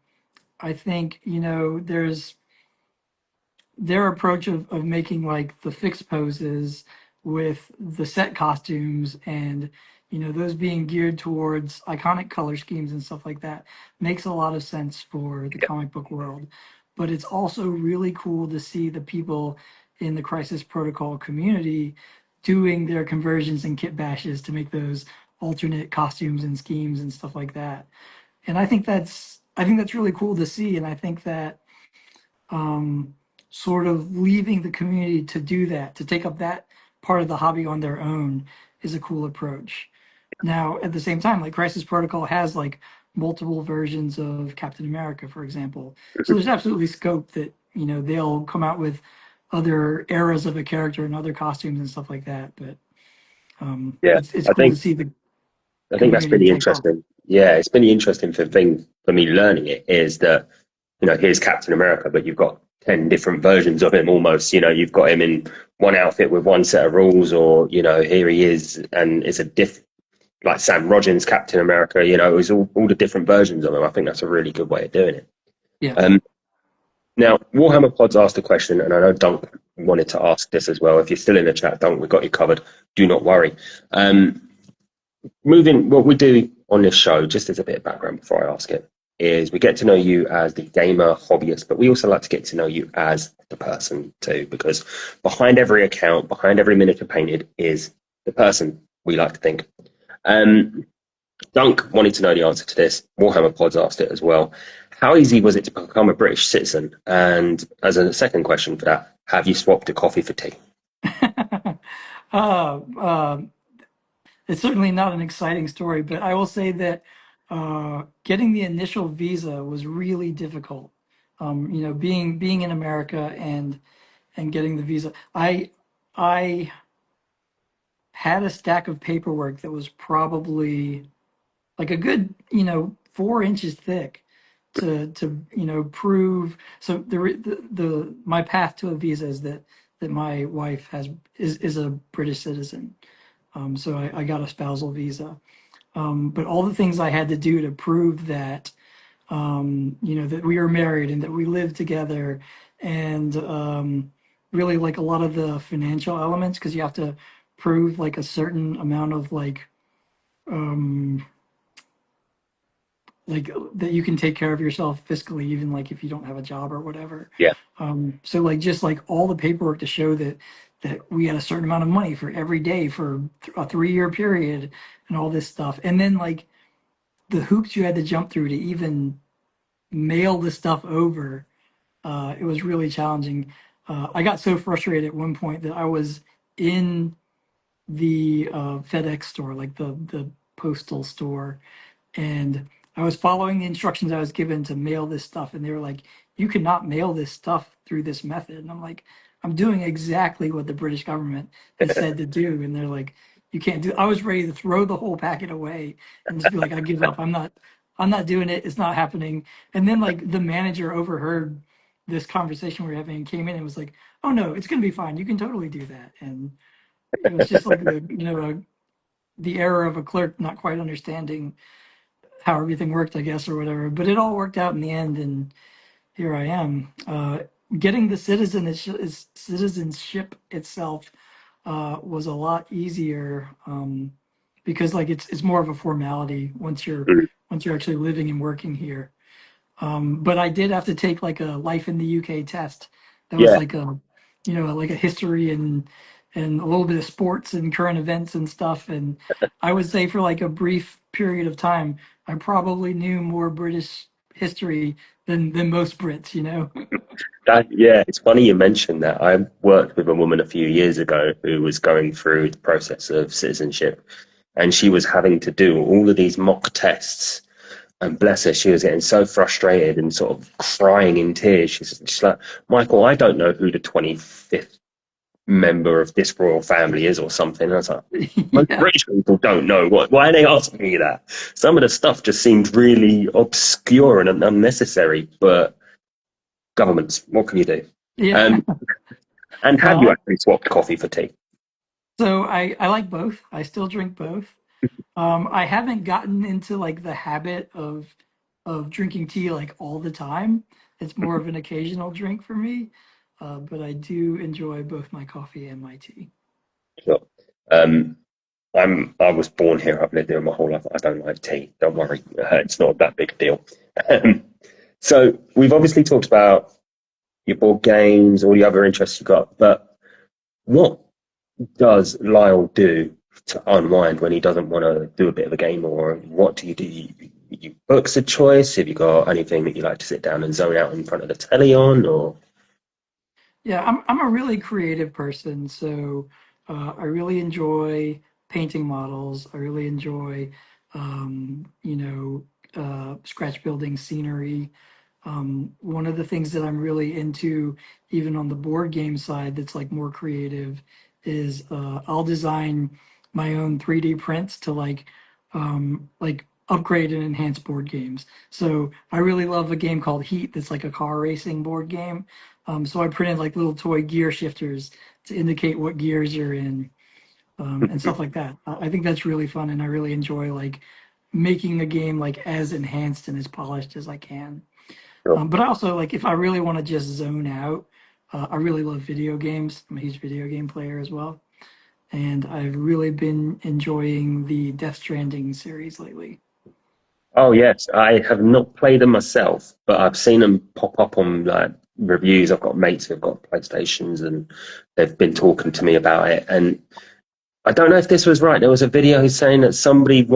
I think there's their approach of making like the fixed poses with the set costumes and those being geared towards iconic color schemes and stuff like that makes a lot of sense for the comic book world. But it's also really cool to see the people in the Crisis Protocol community doing their conversions and kit bashes to make those alternate costumes and schemes and stuff like that. And I think that's really cool to see, and I think that um, sort of leaving the community to do that, to take up that part of the hobby on their own, is a cool approach. Now, at the same time, like Crisis Protocol has like multiple versions of Captain America, for example. So there's absolutely scope that, they'll come out with other eras of a character and other costumes and stuff like that. But Yeah, it's I cool to think see the I think that's community really take off. interesting. Yeah, it's been interesting thing for me learning it is that, here's Captain America, but you've got 10 different versions of him almost. You've got him in one outfit with one set of rules, or, here he is, and it's a like Sam Rogin's Captain America, it's all the different versions of him. I think that's a really good way of doing it. Yeah. Um, Now, Warhammer Pods asked a question, and I know Dunk wanted to ask this as well. If you're still in the chat, Dunk, we've got you covered. Do not worry. Moving, what we do on this show, just as a bit of background before I ask it, is we get to know you as the gamer hobbyist, but we also like to get to know you as the person too, because behind every account, behind every miniature painted is the person, we like to think. Dunk wanted to know the answer to this. Warhammer Pods asked it as well. How easy was it to become a British citizen? And as a second question for that, have you swapped a coffee for tea? uh, uh, it's certainly not an exciting story, but I will say that getting the initial visa was really difficult. Being in America and getting the visa, I had a stack of paperwork that was probably like a good 4 inches thick to prove. So the my path to a visa is that my wife is a British citizen. So I got a spousal visa. But all the things I had to do to prove that, that we were married and that we lived together, and really like a lot of the financial elements, because you have to prove like a certain amount of um, like that you can take care of yourself fiscally, even like if you don't have a job or whatever. Yeah, So like just like all the paperwork to show that we had a certain amount of money for every day for a 3-year period and all this stuff, and then like the hoops you had to jump through to even mail the stuff over. It was really challenging. I got so frustrated at one point that I was in the FedEx store, like the postal store, and I was following the instructions I was given to mail this stuff, and they were like, "You cannot mail this stuff through this method." And I'm like, "I'm doing exactly what the British government has said to do," and they're like, "You can't do." I was ready to throw the whole packet away and just be like, "I give up. I'm not doing it. It's not happening." And then like the manager overheard this conversation we were having and came in and was like, "Oh no, it's gonna be fine. You can totally do that." And it was just like the error of a clerk not quite understanding how everything worked, I guess, or whatever. But it all worked out in the end, and here I am. Getting the citizenship itself was a lot easier, because like it's more of a formality mm, once you're actually living and working here. But I did have to take like a life in the UK test. That was yeah, like like a history and a little bit of sports and current events and stuff. And I would say for like a brief period of time, I probably knew more British history than most Brits, you know. Yeah, it's funny you mentioned that. I worked with a woman a few years ago who was going through the process of citizenship, and she was having to do all of these mock tests. And bless her, she was getting so frustrated and sort of crying in tears. She's like, Michael, I don't know who the 25th member of this royal family is or something. And I was like, most Yeah, British people don't know. Why are they asking me that? Some of the stuff just seemed really obscure and unnecessary, but governments, what can you do? yeah. Um, and have you Uh, actually swapped coffee for tea? so I like both. I still drink both. I haven't gotten into like the habit of drinking tea like all the time. It's more of an occasional drink for me, but I do enjoy both my coffee and my tea. Sure. Um, I was born here. I've lived here my whole life. I don't like tea. Don't worry, it's not that big a deal. Um, so we've obviously talked about your board games, all the other interests you got, but what does Lyle do to unwind when he doesn't want to do a bit of a game, or what do you do? You books a choice? Have you got anything that you like to sit down and zone out in front of the telly on, or Yeah, I'm a really creative person, so I really enjoy painting models. I really enjoy, you know, scratch building scenery. One of the things that I'm really into, even on the board game side, that's like more creative, is I'll design my own 3D prints to like upgrade and enhance board games. So I really love a game called Heat that's like a car racing board game. So I printed like little toy gear shifters to indicate what gears you're in, and stuff like that. I think that's really fun, and I really enjoy like making a game like as enhanced and as polished as I can. sure. But I also like if I really want to just zone out, I really love video games. I'm a huge video game player as well, and I've really been enjoying the Death Stranding series lately. Oh yes, I have not played them myself, but I've seen them pop up on like reviews. I've got mates who've got PlayStations, and they've been talking to me about it. And I don't know if this was right. There was a video saying that somebody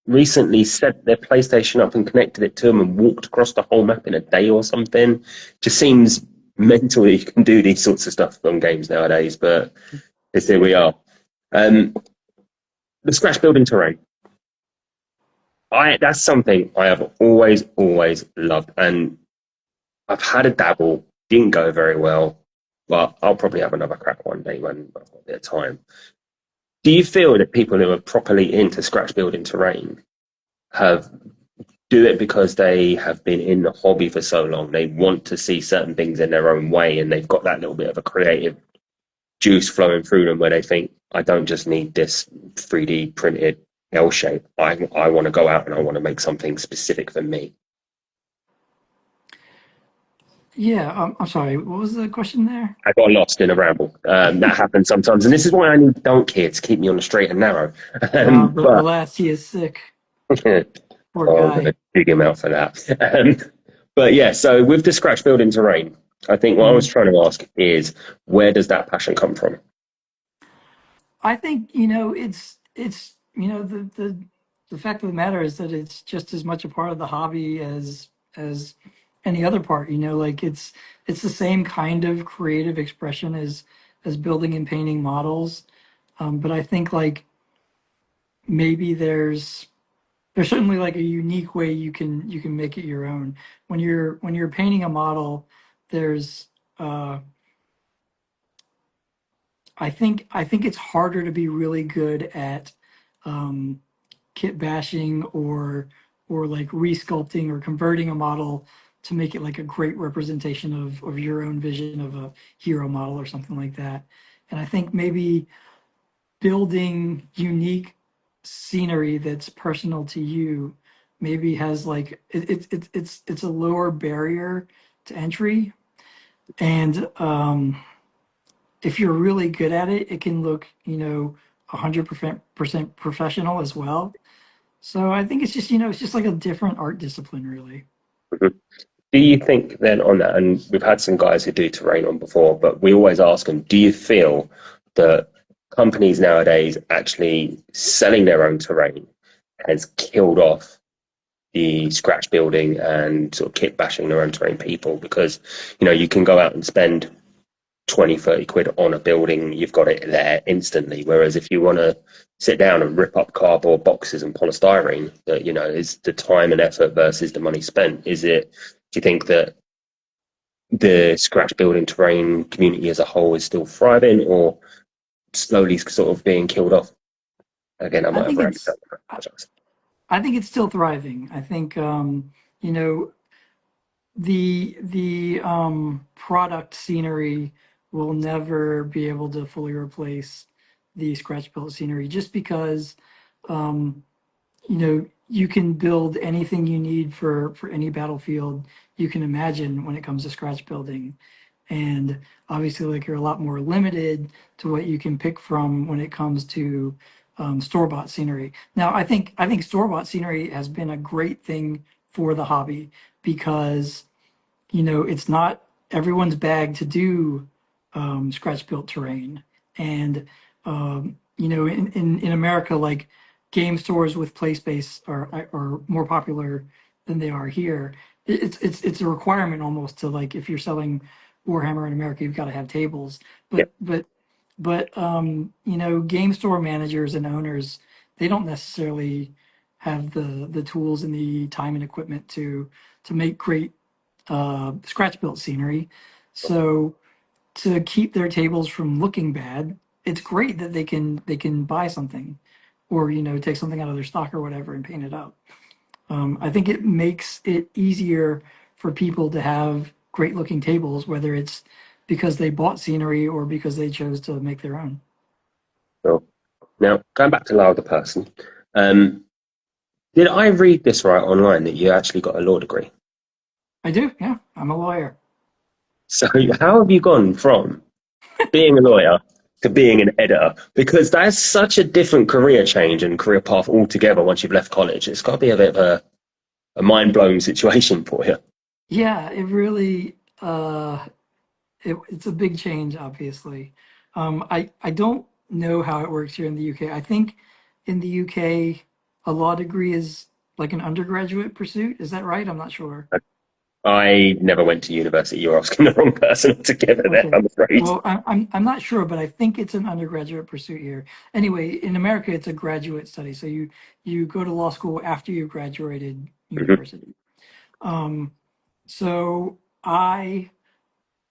recently set their PlayStation up and connected it to them and walked across the whole map in a day or something. Just seems mental that you can do these sorts of stuff on games nowadays, but here we are. Um, the scratch building terrain. That's something I have always loved, and I've had a dabble, didn't go very well, but I'll probably have another crack one day when I've got a bit of time. Do you feel that people who are properly into scratch building terrain have do it because they have been in the hobby for so long? They want to see certain things in their own way, and they've got that little bit of a creative juice flowing through them where they think, I don't just need this 3D printed L shape. I want to go out and I want to make something specific for me. Yeah, I'm sorry. What was the question there? I got lost in a ramble. That happens sometimes, and this is why I need Dunk here to keep me on the straight and narrow. But But alas, he is sick. oh, Poor I'm going guy. to dig him out for that. But yeah, so with the scratch building terrain, I think what I was Mhm. trying to ask is where does that passion come from? I think it's the fact of the matter is that it's just as much a part of the hobby as any other part. Like it's the same kind of creative expression as building and painting models. But I think like maybe there's certainly like a unique way you can make it your own. When you're painting a model, there's I think it's harder to be really good at um, kit bashing or like resculpting or converting a model to make it like a great representation of your own vision of a hero model or something like that. And I think maybe building unique scenery that's personal to you maybe has like it's a lower barrier to entry. And if you're really good at it, it can look 100% professional as well. So I think it's just like a different art discipline, really. Mhm. Do you think then on that, and we've had some guys who do terrain on before, but we always ask them, do you feel that companies nowadays actually selling their own terrain has killed off the scratch building and sort of kit bashing their own terrain people, because you can go out and spend 20-30 quid on a building, you've got it there instantly. Whereas if you want to sit down and rip up cardboard boxes and polystyrene, that is the time and effort versus the money spent. Do you think that the scratch building terrain community as a whole is still thriving, or slowly sort of being killed off? Again, I I might have think rambled. it's I apologize. I think it's still thriving. I think you know the product scenery will never be able to fully replace the scratch built scenery, just because um, you can build anything you need for any battlefield you can imagine when it comes to scratch building. And obviously, like, you're a lot more limited to what you can pick from when it comes to store-bought scenery. Now, I think store-bought scenery has been a great thing for the hobby, because it's not everyone's bag to do scratch built terrain. And in America, like, game stores with play space are more popular than they are here. It's a requirement almost to, like, if you're selling Warhammer in America, you've got to have tables. Yeah, But game store managers and owners, they don't necessarily have the tools and the time and equipment to make great scratch built scenery. So to keep their tables from looking bad, it's great that they can buy something, or take something out of their stock or whatever and paint it up. I think it makes it easier for people to have great looking tables, whether it's because they bought scenery or because they chose to make their own. sure. Now, going back to Lyle the person, um, did I read this right online that you actually got a law degree? I do, yeah. I'm a lawyer. So how have you gone from being a lawyer to being an editor? Because that's such a different career change and career path altogether once you've left college. It's got to be a bit of a mind-blowing situation for you. Yeah, it really it's a big change, obviously. I don't know how it works here in the UK. I think in the UK, a law degree is like an undergraduate pursuit. Is that right? I'm not sure. I never went to university. You're asking the wrong person altogether there, Okay. I'm afraid. Well, I'm not sure, but I think it's an undergraduate pursuit here. Anyway, in America, it's a graduate study. So you go to law school after you graduated Mhm. university. Um, so I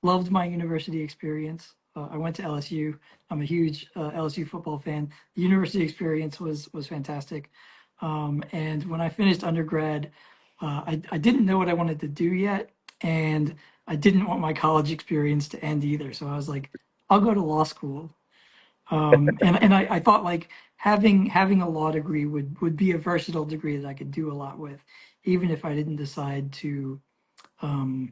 loved my university experience. I went to LSU. I'm a huge LSU football fan. The university experience was fantastic. And when I finished undergrad, I didn't know what I wanted to do yet, and I didn't want my college experience to end either. So I was like, I'll go to law school. And I thought, like, having a law degree would be a versatile degree that I could do a lot with, even if I didn't decide to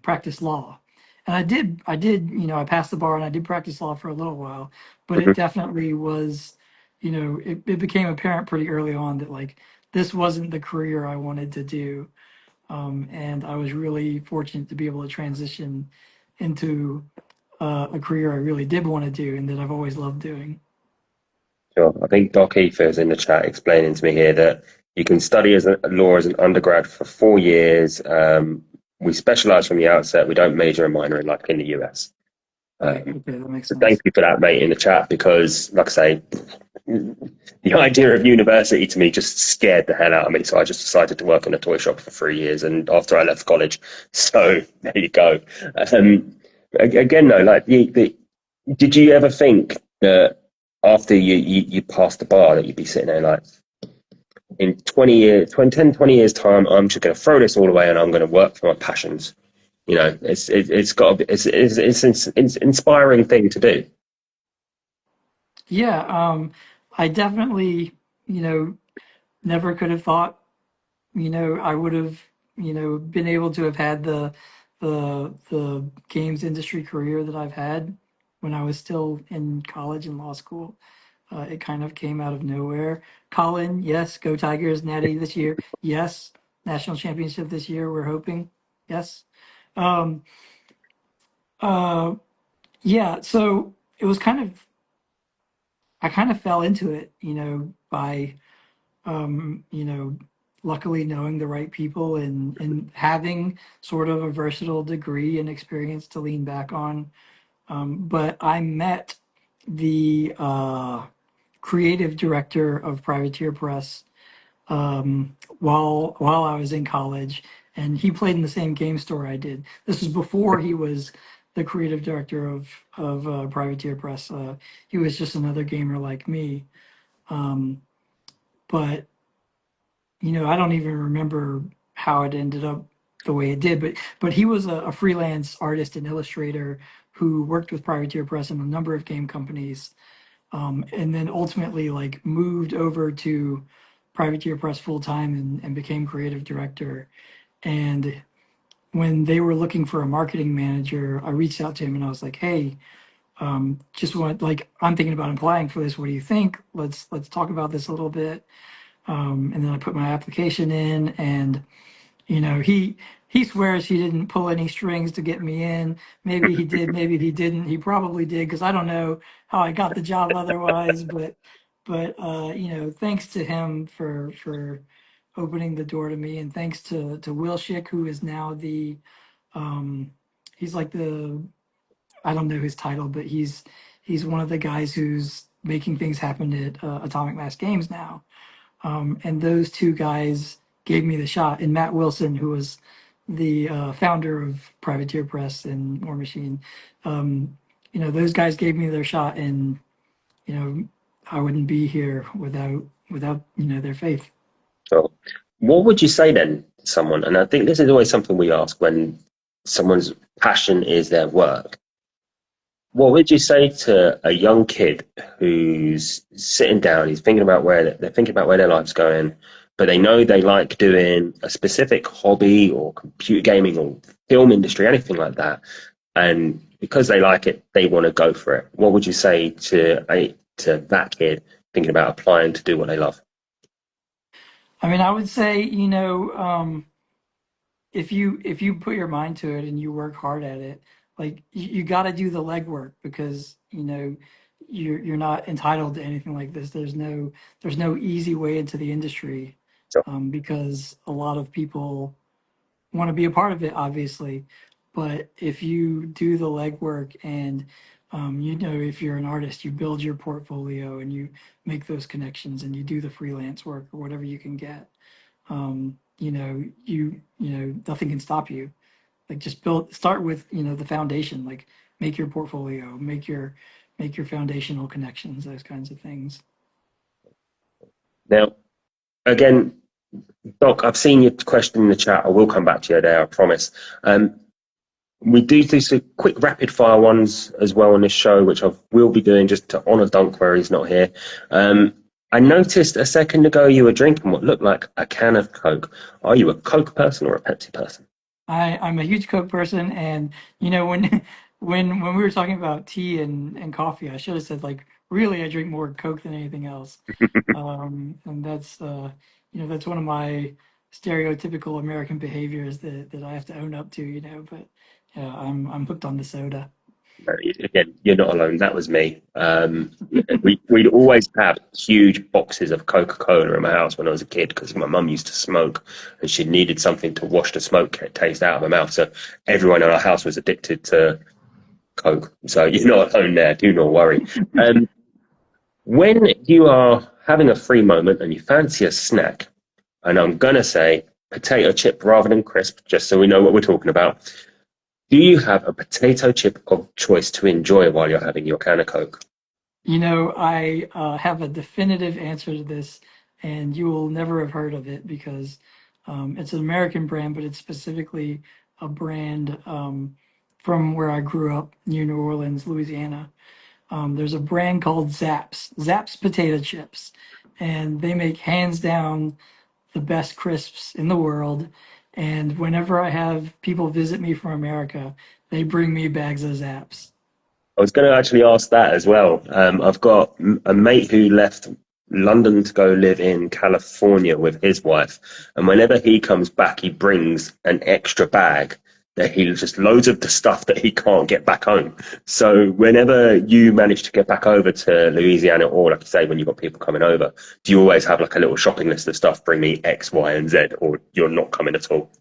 practice law. And I did, I passed the bar and I did practice law for a little while, but it Mhm. definitely was, it became apparent pretty early on that, like, this wasn't the career I wanted to do. And I was really fortunate to be able to transition into a career I really did want to do and that I've always loved doing. Sure. I think Doc Ether is in the chat explaining to me here that you can study as a law as an undergrad for 4 years. We specialize from the outset. We don't major and minor in like in the US. Right. Um, Okay. That makes so thank sense. you for that, mate, in the chat, because, like I say, the idea of university to me just scared the hell out of me. So I just decided to work in a toy shop for 3 years, and after I left college. So there you go. Um, Again, though, like did you ever think that after you passed the bar that you'd be sitting there like, in 20 years, 10, 20 years time, I'm just going to throw this all away and I'm going to work for my passions? It's got to be, it's inspiring thing to do. Yeah. I definitely, you know, never could have thought, I would have, been able to have had the games industry career that I've had when I was still in college and law school. It kind of came out of nowhere. Colin, yes, go Tigers, Natty this year. Yes, national championship this year. We're hoping. Yes. Um, uh, yeah. So it was I kind of fell into it, by um, you know, luckily knowing the right people and having sort of a versatile degree and experience to lean back on. But I met the creative director of Privateer Press while I was in college, and he played in the same game store I did. This was before he was the creative director of Privateer Press. He was just another gamer like me. Um, but I don't even remember how it ended up the way it did. But he was a freelance artist and illustrator who worked with Privateer Press and a number of game companies, and then ultimately like moved over to Privateer Press full time and became creative director. And when they were looking for a marketing manager, I reached out to him and I was like, "Hey, just want like I'm thinking about applying for this. What do you think? Let's talk about this a little bit." And then I put my application in, and he swears he didn't pull any strings to get me in. Maybe he did, maybe he didn't. He probably did because I don't know how I got the job otherwise. But thanks to him for opening the door to me, and thanks to Will Schick, who is now um, he's like the I don't know his title, but he's one of the guys who's making things happen at Atomic Mass Games now. And those two guys gave me the shot. And Matt Wilson, who was the founder of Privateer Press and War Machine, those guys gave me their shot, and I wouldn't be here without their faith. So, what would you say then to someone? And I think this is always something we ask when someone's passion is their work. What would you say to a young kid who's sitting down, he's thinking about where they're thinking about where their life's going, but they know they like doing a specific hobby or computer gaming or film industry, anything like that, and because they like it, they want to go for it. What would you say to that kid thinking about applying to do what they love? I mean, I would say, if you put your mind to it and you work hard at it, like you got to do the legwork because you're not entitled to anything like this. There's no easy way into the industry, So, because a lot of people want to be a part of it, obviously. But if you do the legwork and if you're an artist, you build your portfolio and you make those connections and you do the freelance work or whatever you can get. Nothing can stop you. Like just start with the foundation. Like make your portfolio, make your foundational connections, those kinds of things. now, again, Doc, I've seen your question in the chat. I will come back to you there, I promise. We do some quick rapid fire ones as well on this show, which I will be doing just to honour Dunk where he's not here. I noticed a second ago you were drinking what looked like a can of Coke. Are you a Coke person or a Pepsi person? I'm a huge Coke person, and when when we were talking about tea and coffee, I should have said like really I drink more Coke than anything else. And that's one of my stereotypical American behaviors that I have to own up to, but yeah, I'm hooked on the soda. No, again, you're not alone. That was me. We'd always have huge boxes of Coca-Cola in my house when I was a kid because my mum used to smoke and she needed something to wash the smoke taste out of her mouth. So everyone in our house was addicted to Coke. So you're not alone there. Do not worry. When you are having a free moment and you fancy a snack, and I'm going to say potato chip rather than crisp, just so we know what we're talking about, do you have a potato chip of choice to enjoy while you're having your can of Coke? I have a definitive answer to this, and you will never have heard of it because it's an American brand, but it's specifically a brand from where I grew up near New Orleans, Louisiana. There's a brand called Zapp's potato chips, and they make hands down the best crisps in the world. And whenever I have people visit me from America, they bring me bags of Zapp's. I was going to actually ask that as well. I've got a mate who left London to go live in California with his wife, and whenever he comes back, he brings an extra bag that he just loads of the stuff that he can't get back home. So whenever you manage to get back over to Louisiana, or like you say, when you've got people coming over, do you always have like a little shopping list of stuff? Bring me X, Y, and Z, or you're not coming at all?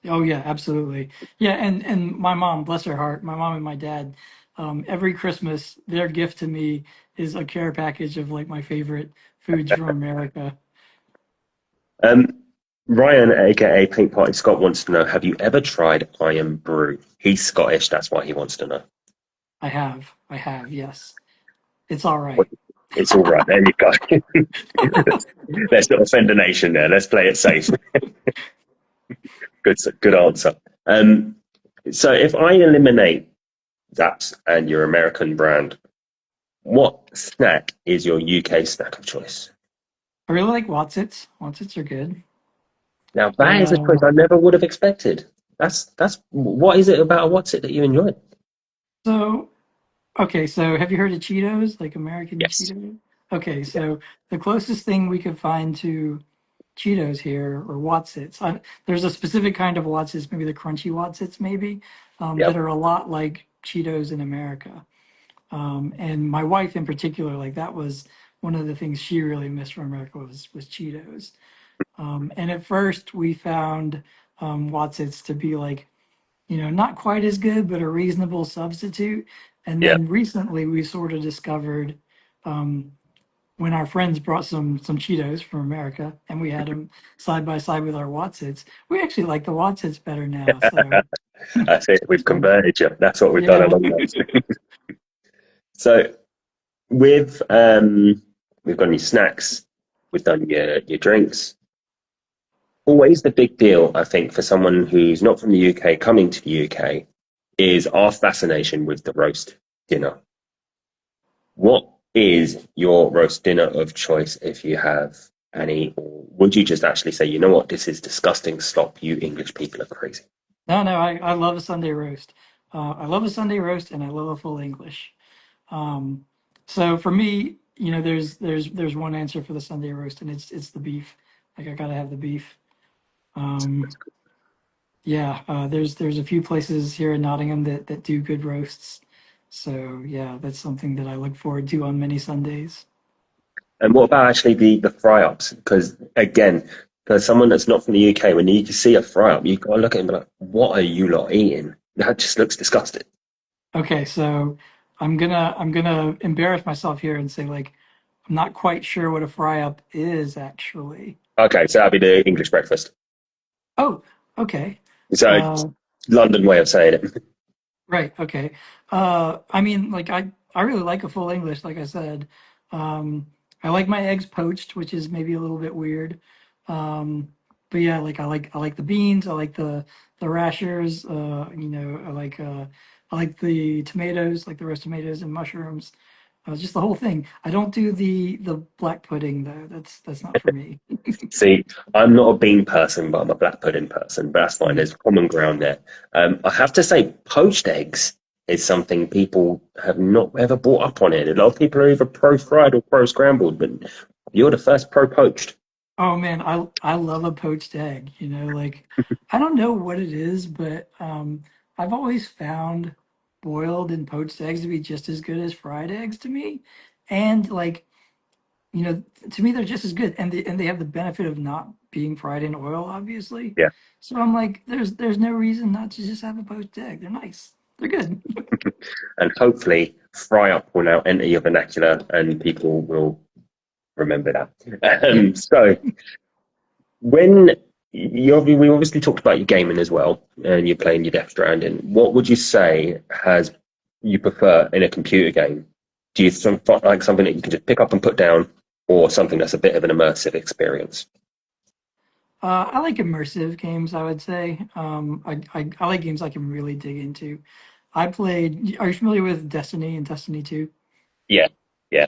Oh yeah, absolutely. Yeah, and my mom, bless her heart, my mom and my dad, every Christmas, their gift to me is a care package of like my favorite foods from America. Um, Ryan, aka Paint Party Scott, wants to know: have you ever tried Iron Brew? He's Scottish, that's why he wants to know. I have, yes. It's all right. It's all right. There you go. Let's not offend the nation there. Let's play it safe. Good answer. Um, so if I eliminate Zaps and your American brand, what snack is your UK snack of choice? I really like Wotsits. Wotsits are good. Now that is a choice Uh, I never would have expected. That's what is it about what's it that you enjoy? so okay, so have you heard of Cheetos, like American Yes. Cheetos? Okay, Yeah. so the closest thing we could find to Cheetos here or Wotsits. There's a specific kind of Wotsits, maybe the crunchy Wotsits, maybe that Yep. are a lot like Cheetos in America. And my wife in particular, like that was one of the things she really missed from America was Cheetos. And at first we found Wotsits to be like, not quite as good, but a reasonable substitute. And Yeah. then recently we sort of discovered um, when our friends brought some Cheetos from America and we had them side by side with our Wotsits, we actually like the Wotsits better now. So, That's it. We've so converted you. That's what we've done yeah. along those. So with we've done your snacks, we've done your drinks. Always the big deal, I think, for someone who's not from the UK coming to the UK is our fascination with the roast dinner. What is your roast dinner of choice if you have any? Or would you just actually say, you know what, this is disgusting, stop, you English people are crazy? No, I love a Sunday roast. I love a Sunday roast and I love a full English. Um, so for me, there's one answer for the Sunday roast and it's the beef. Like I gotta have the beef. Um, yeah, there's a few places here in Nottingham that do good roasts. So yeah, that's something that I look forward to on many Sundays. And what about actually the fry ups? Because again, for someone that's not from the UK, when you see a fry up, you gotta look at him like, what are you lot eating? That just looks disgusting. Okay, so I'm gonna embarrass myself here and say like I'm not quite sure what a fry up is actually. Okay, so that'd be the English breakfast. Oh, okay. So Uh, London way of saying it. right, okay. I mean, like I really like a full English, like I said. Um, I like my eggs poached, which is maybe a little bit weird. Um, but yeah, like I like the beans, I like the rashers, I like the tomatoes, like the roast tomatoes and mushrooms. Just the whole thing. I don't do the black pudding though. That's not for me. See, I'm not a bean person, but I'm a black pudding person. But that's fine. Mm. There's common ground there. I have to say, poached eggs is something people have not ever brought up on it. A lot of people are either pro fried or pro scrambled, but you're the first pro poached. Oh man, I love a poached egg, like I don't know what it is, but I've always found boiled and poached eggs to be just as good as fried eggs to me. And like, you know, to me they're just as good and they have the benefit of not being fried in oil, obviously. Yeah, So I'm like, there's no reason not to just have a poached egg. They're nice. They're good. and hopefully, fry up will now enter your vernacular, and people will remember that. Yep. So when we obviously talked about your gaming as well, and you're playing your Death Stranding. What would you say has you prefer in a computer game? Do you like something that you can just pick up and put down, or something that's a bit of an immersive experience? I like immersive games, I would say. I like games I can really dig into. Are you familiar with Destiny and Destiny 2? Yeah, yeah,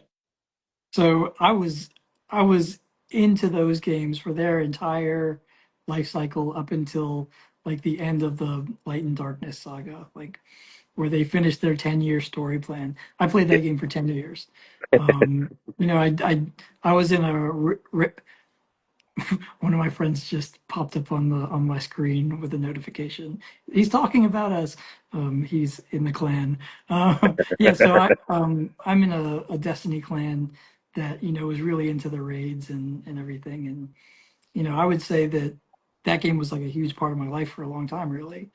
So I was into those games for their entire life cycle up until like the end of the Light and Darkness saga, like where they finished their 10-year story plan. I played that game for 10 years. Um, you know, I was in one of my friends just popped up on my screen with a notification. He's talking about us. He's in the clan. Yeah, so I'm in a Destiny clan that is really into the raids and everything. And I would say that that game was like a huge part of my life for a long time, really.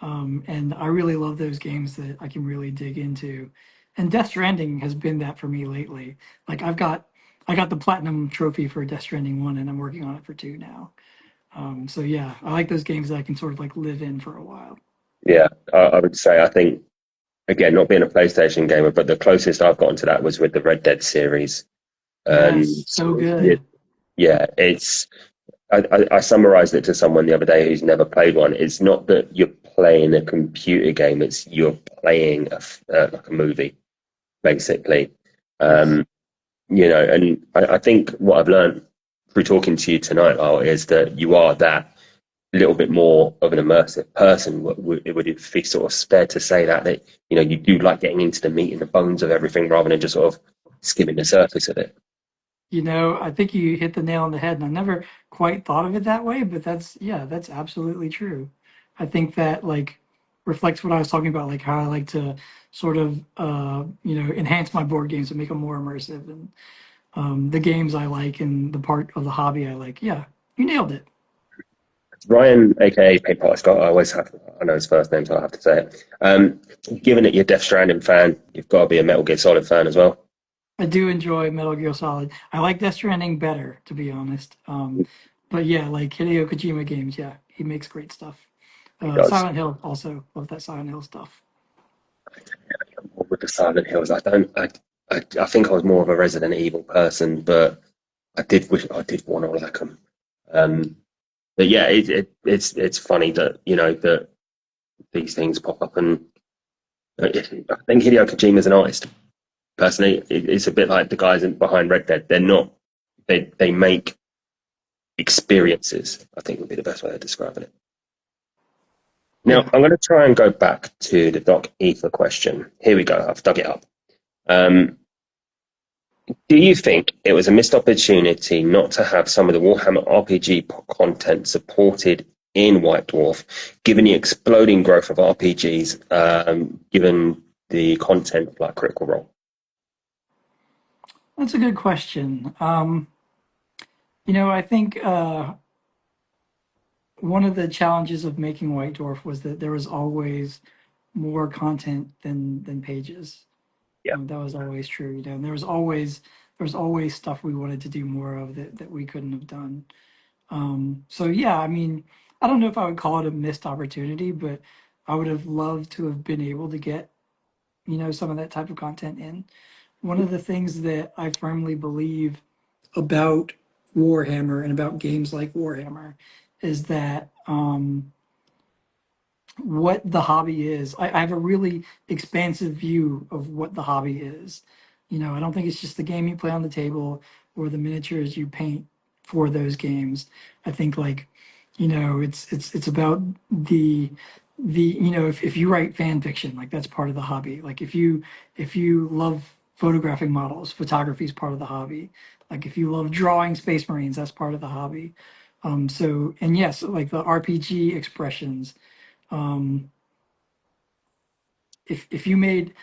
And I really love those games that I can really dig into. And Death Stranding has been that for me lately. Like I got the platinum trophy for Death Stranding 1 and I'm working on it for 2 now. So yeah, I like those games that I can sort of like live in for a while. Yeah, I would say I think again, not being a PlayStation gamer, but the closest I've gotten to that was with the Red Dead series. And Yes, so yeah, good. yeah, I summarized it to someone the other day who's never played one. It's not that you're playing a computer game; it's you're playing like a movie, basically. Yes. Um, and I think what I've learned through talking to you tonight, Lyle, is that you are that little bit more of an immersive person. Would it be sort of fair to say that you do like getting into the meat and the bones of everything rather than just sort of skimming the surface of it? I think you hit the nail on the head, and I never quite thought of it that way, but yeah, that's absolutely true. I think that like reflects what I was talking about, like how I like to sort of enhance my board games and make them more immersive, and the games I like and the part of the hobby I like. Yeah, you nailed it. Ryan, aka Paper Scott, I know his first name, so I have to say it. Given that you're a Death Stranding fan, you've got to be a Metal Gear Solid fan as well. I do enjoy Metal Gear Solid. I like Death Stranding better, to be honest. But yeah, like Hideo Kojima games, yeah, he makes great stuff. He does. Silent Hill also love that Silent Hill stuff. With the Silent Hills, I don't. I think I was more of a Resident Evil person, but I did wish I did want to like them. Um, but yeah, it's funny that that these things pop up, and I think Hideo Kojima is an artist. Personally, it's a bit like the guys behind Red Dead. They're not. They make experiences. I think would be the best way of describing it. Now, Yeah. I'm going to try and go back to the Doc Ether question. Here we go. I've dug it up. Um, do you think it was a missed opportunity not to have some of the Warhammer RPG content supported in White Dwarf, given the exploding growth of RPGs, given the content like Critical Role? That's a good question. I think one of the challenges of making White Dwarf was that there was always more content than pages. Yeah, That was always true, and there was always stuff we wanted to do more of that we couldn't have done. So yeah, I mean, I don't know if I would call it a missed opportunity, but I would have loved to have been able to get, some of that type of content in. One of the things that I firmly believe about Warhammer and about games like Warhammer is that what the hobby is. I have a really expansive view of what the hobby is. I don't think it's just the game you play on the table or the miniatures you paint for those games. I think like, it's about if you write fan fiction, like that's part of the hobby. Like if you love photographing models, photography is part of the hobby. Like if you love drawing Space Marines, that's part of the hobby. So and yes, like the RPG expressions um, if you made,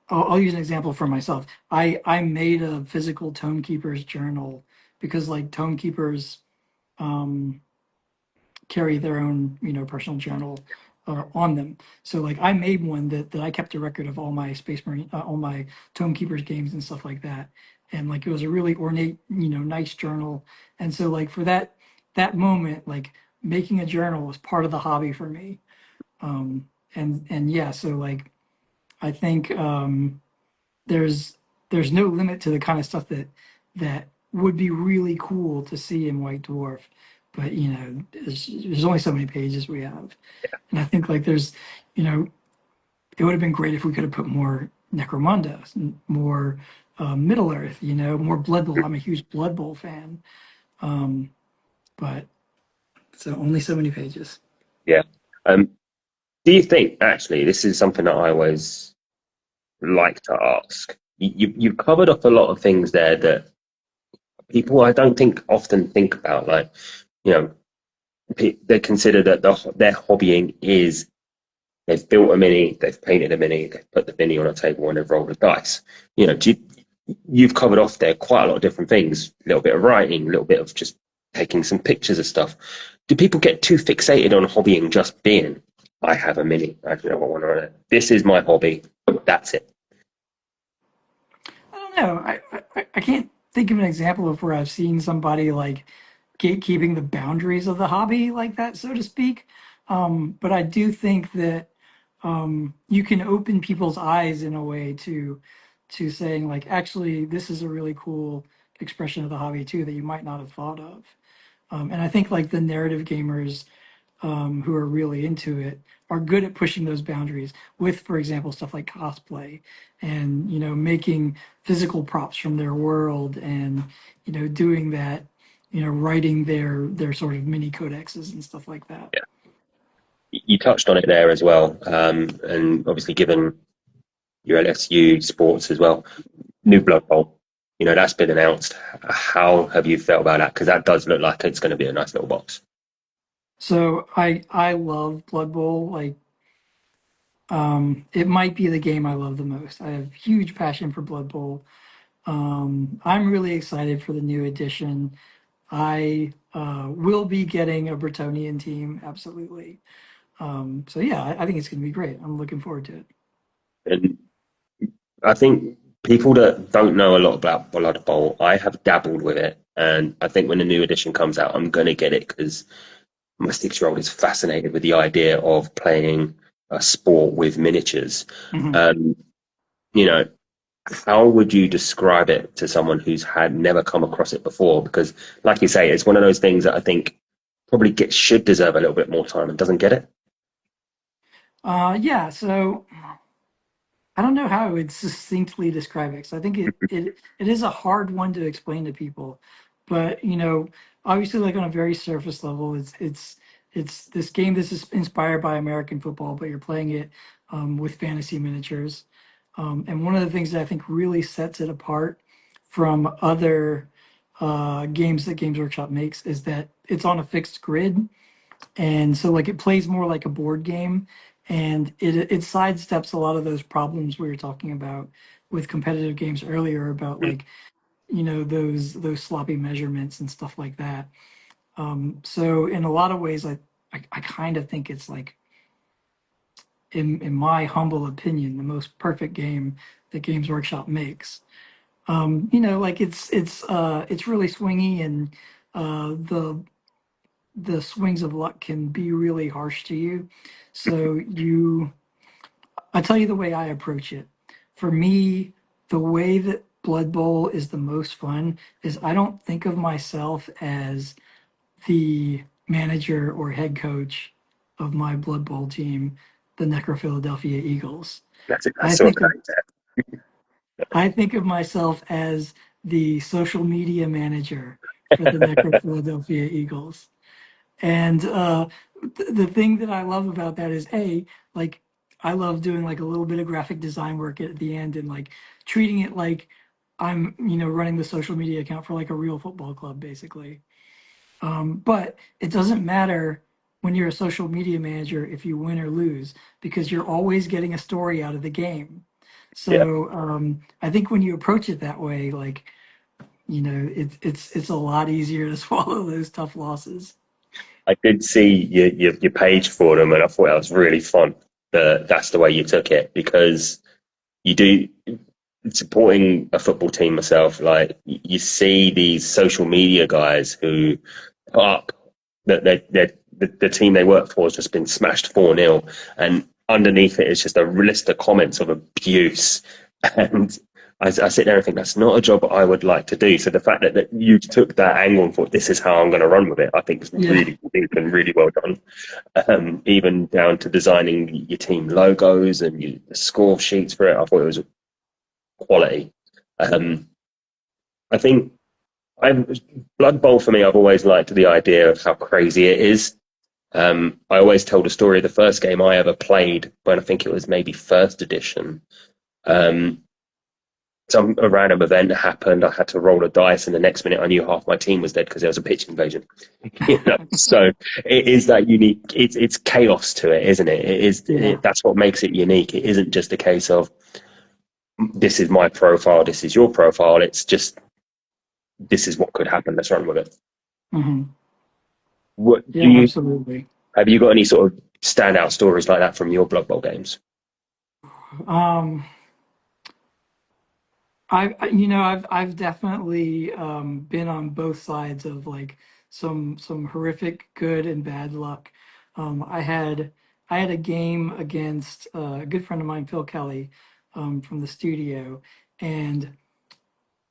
I'll use an example for myself. I made a physical Tome Keeper's journal because like Tome Keepers um, carry their own personal journal on them. So like I made one that I kept a record of all my Space Marine, all my Tome Keepers games and stuff like that. And like it was a really ornate, nice journal. And so like for that moment, like making a journal was part of the hobby for me. And yeah, so like I think there's there's no limit to the kind of stuff that would be really cool to see in White Dwarf, but there's only so many pages we have, and I think like it would have been great if we could have put more Necromunda, more Middle Earth, more Blood Bowl. I'm a huge Blood Bowl fan, um, but so only so many pages. yeah. Um, do you think actually this is something that I always like to ask? You've covered up a lot of things there that people I don't think often think about, like, you know, they consider that their hobbying is they've built a mini, they've painted a mini, they've put the mini on a table and they've rolled the dice. You know, you've covered off there quite a lot of different things, a little bit of writing, a little bit of just taking some pictures of stuff. Do people get too fixated on hobbying just being, I have a mini, I don't know what one on it. This is my hobby, that's it. I don't know. I can't think of an example of where I've seen somebody like keeping the boundaries of the hobby like that, so to speak. But I do think that you can open people's eyes in a way to saying like, actually, this is a really cool expression of the hobby too that you might not have thought of. And I think like the narrative gamers who are really into it are good at pushing those boundaries with, for example, stuff like cosplay and, making physical props from their world and, doing that, writing their sort of mini codexes and stuff like that. Yeah. You touched on it there as well. And obviously given your LSU sports as well, new Blood Bowl, that's been announced. How have you felt about that? Because that does look like it's going to be a nice little box. So I love Blood Bowl. Like it might be the game I love the most. I have huge passion for Blood Bowl. I'm really excited for the new edition. I will be getting a Bretonian team, absolutely. So yeah, I think it's going to be great. I'm looking forward to it. And I think people that don't know a lot about Blood Bowl, I have dabbled with it. And I think when the new edition comes out, I'm going to get it because my 6-year-old is fascinated with the idea of playing a sport with miniatures. Mhm. Um, you know, how would you describe it to someone who's had never come across it before? Because, like you say, it's one of those things that I think probably should deserve a little bit more time and doesn't get it. Yeah, so I don't know how I would succinctly describe it because I think it is a hard one to explain to people. But obviously, like on a very surface level, it's this game that's inspired by American football, but you're playing it with fantasy miniatures. And one of the things that I think really sets it apart from other games that Games Workshop makes is that it's on a fixed grid. And so like it plays more like a board game and it sidesteps a lot of those problems we were talking about with competitive games earlier about like, those sloppy measurements and stuff like that. So in a lot of ways, I kind of think it's like, in my humble opinion, the most perfect game that Games Workshop makes. Like it's really swingy and the swings of luck can be really harsh to you. So I tell you the way I approach it. For me, the way that Blood Bowl is the most fun is I don't think of myself as the manager or head coach of my Blood Bowl team, the Necro Philadelphia Eagles. I That's sort think of of I think of myself as the social media manager for the Necro Philadelphia Eagles. And the thing that I love about that is like I love doing like a little bit of graphic design work at the end and like treating it like I'm, running the social media account for like a real football club, basically. But it doesn't matter when you're a social media manager if you win or lose because you're always getting a story out of the game. yeah. So I think when you approach it that way, like, it's a lot easier to swallow those tough losses. I did see your page for them, and I thought that was really fun. That's the way you took it because you do supporting a football team myself. Like you see these social media guys who put up that the team they work for has just been smashed 4-0, and underneath it is just a list of comments of abuse. And I sit there and think that's not a job I would like to do. So the fact that you took that angle and thought this is how I'm going to run with it, I think is Yeah. really deep and really well done. Even down to designing your team logos and your score sheets for it, I thought it was quality. Um, I think Blood Bowl for me. I've always liked the idea of how crazy it is. I always tell the story of the first game I ever played when I think it was maybe first edition. Um, some a random event happened. I had to roll a dice, and the next minute I knew half my team was dead because there was a pitch invasion. So it is that unique. It's chaos to it, isn't it? It is. Yeah. That's what makes it unique. It isn't just a case of this is my profile, this is your profile. It's just this is what could happen. Let's run with it. Hmm. What do Yeah, you absolutely. have? You got any sort of standout stories like that from your Blood Bowl games? Um, I've definitely been on both sides of like some horrific good and bad luck. I had a game against a good friend of mine, Phil Kelly, from the studio, and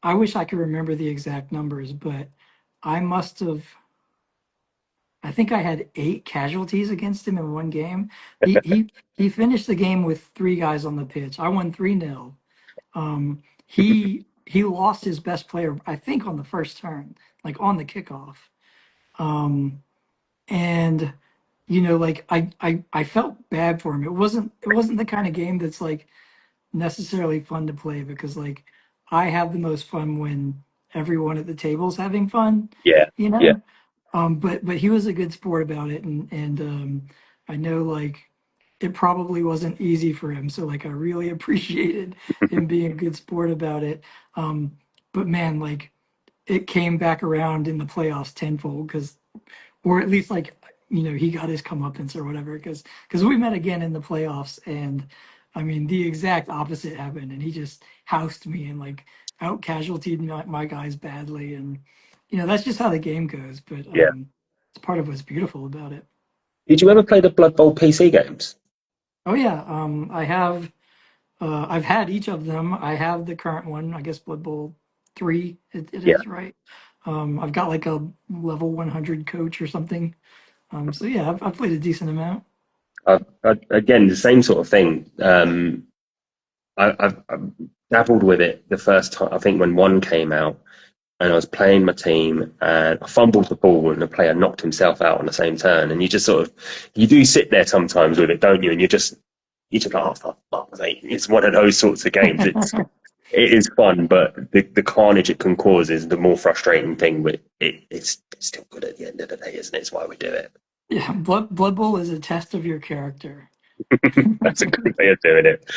I wish I could remember the exact numbers, but I must have. I think I had 8 casualties against him in one game. He finished the game with 3 guys on the pitch. I won 3-0. He lost his best player, I think, on the first turn, like on the kickoff. Um, and like I felt bad for him. It wasn't the kind of game that's like necessarily fun to play because like I have the most fun when everyone at the table's having fun, Yeah, you yeah. know. But he was a good sport about it, and I know like it probably wasn't easy for him. So like I really appreciated him being a good sport about it. Um, but man, like it came back around in the playoffs tenfold because, or at least like he got his comeuppance or whatever because we met again in the playoffs and I mean the exact opposite happened and he just housed me and like out casualtied my guys badly and that's just how the game goes. But Yeah. it's part of what's beautiful about it. Did you ever play the Blood Bowl PC games? Oh yeah, I've had each of them. I have the current one, I guess Blood Bowl 3, it Yeah. is, right? I've got like a level 100 coach or something. So yeah, I've played a decent amount. Again, the same sort of thing. I've dabbled with it the first time, I think, when one came out, and I was playing my team, and I fumbled the ball, and the player knocked himself out on the same turn. And you just sort of, you do sit there sometimes with it, don't you? And you're just like, oh, fuck, mate. It's one of those sorts of games. It is fun, but the carnage it can cause is the more frustrating thing. But it's still good at the end of the day, isn't it? It's why we do it. Yeah, Blood Bowl is a test of your character. That's a good way of doing it.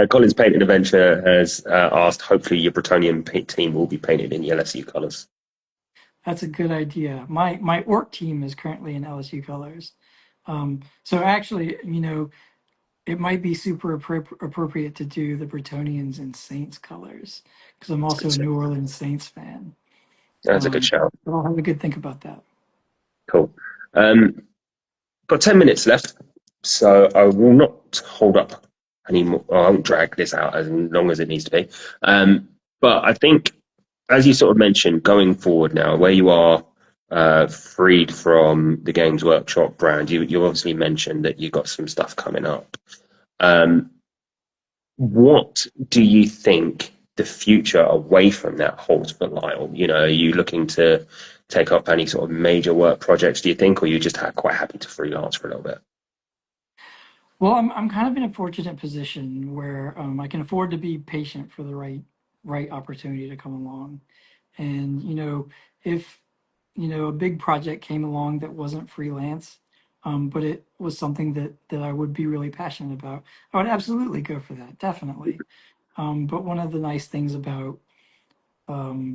Colin's Painting Adventure has asked, hopefully your Bretonian team will be painted in the LSU colours. That's a good idea. My orc team is currently in LSU colors. So actually, it might be super appropriate to do the Bretonians in Saints colors because I'm also a New Orleans Saints fan. That's a good shout. So I'll have a good think about that. Cool. Got 10 minutes left, so I will not hold up anymore. I won't drag this out as long as it needs to be. But I think, as you sort of mentioned, going forward now, where you are freed from the Games Workshop brand, you obviously mentioned that you've got some stuff coming up. What do you think the future away from that holds for Lyle? Are you looking to take up any sort of major work projects, do you think, or you just quite happy to freelance for a little bit? Well, I'm kind of in a fortunate position where I can afford to be patient for the right opportunity to come along. And if a big project came along that wasn't freelance, but it was something that I would be really passionate about, I would absolutely go for that, definitely. But one of the nice things about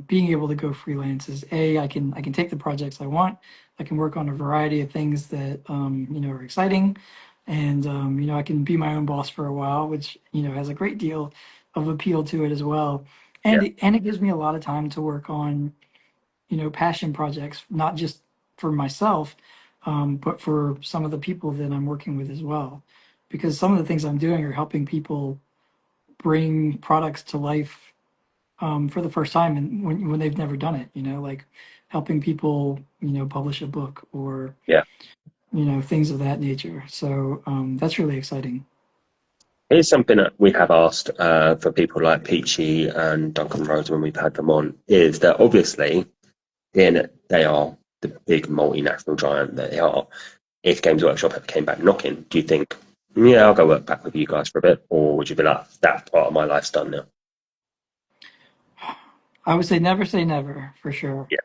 being able to go freelance is I can take the projects I want. I can work on a variety of things that are exciting, and I can be my own boss for a while, which has a great deal of appeal to it as well. Yeah, And it gives me a lot of time to work on passion projects, not just for myself, but for some of the people that I'm working with as well. Because some of the things I'm doing are helping people bring products to life for the first time and when they've never done it, like helping people, publish a book or, yeah. things of that nature. So that's really exciting. Here's something that we have asked for people like Peachy and Duncan Rhodes when we've had them on, is that obviously they are the big multinational giant that they are. If Games Workshop ever came back knocking, do you think, yeah, I'll go work back with you guys for a bit? Or would you be like, that part of my life's done now? I would say never for sure. Yeah,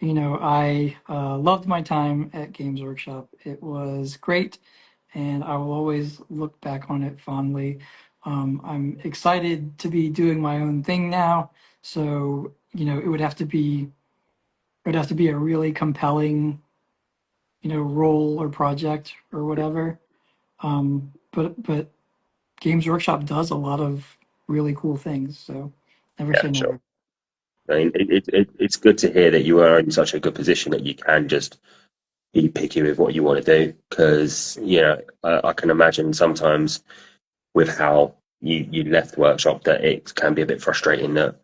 I loved my time at Games Workshop. It was great, and I will always look back on it fondly. I'm excited to be doing my own thing now, so it would have to be a really compelling, role or project or whatever. But Games Workshop does a lot of really cool things, so never yeah, say sure. never. I mean, it's good to hear that you are in such a good position that you can just be picky with what you want to do. Because, I can imagine sometimes with how you left the workshop that it can be a bit frustrating that,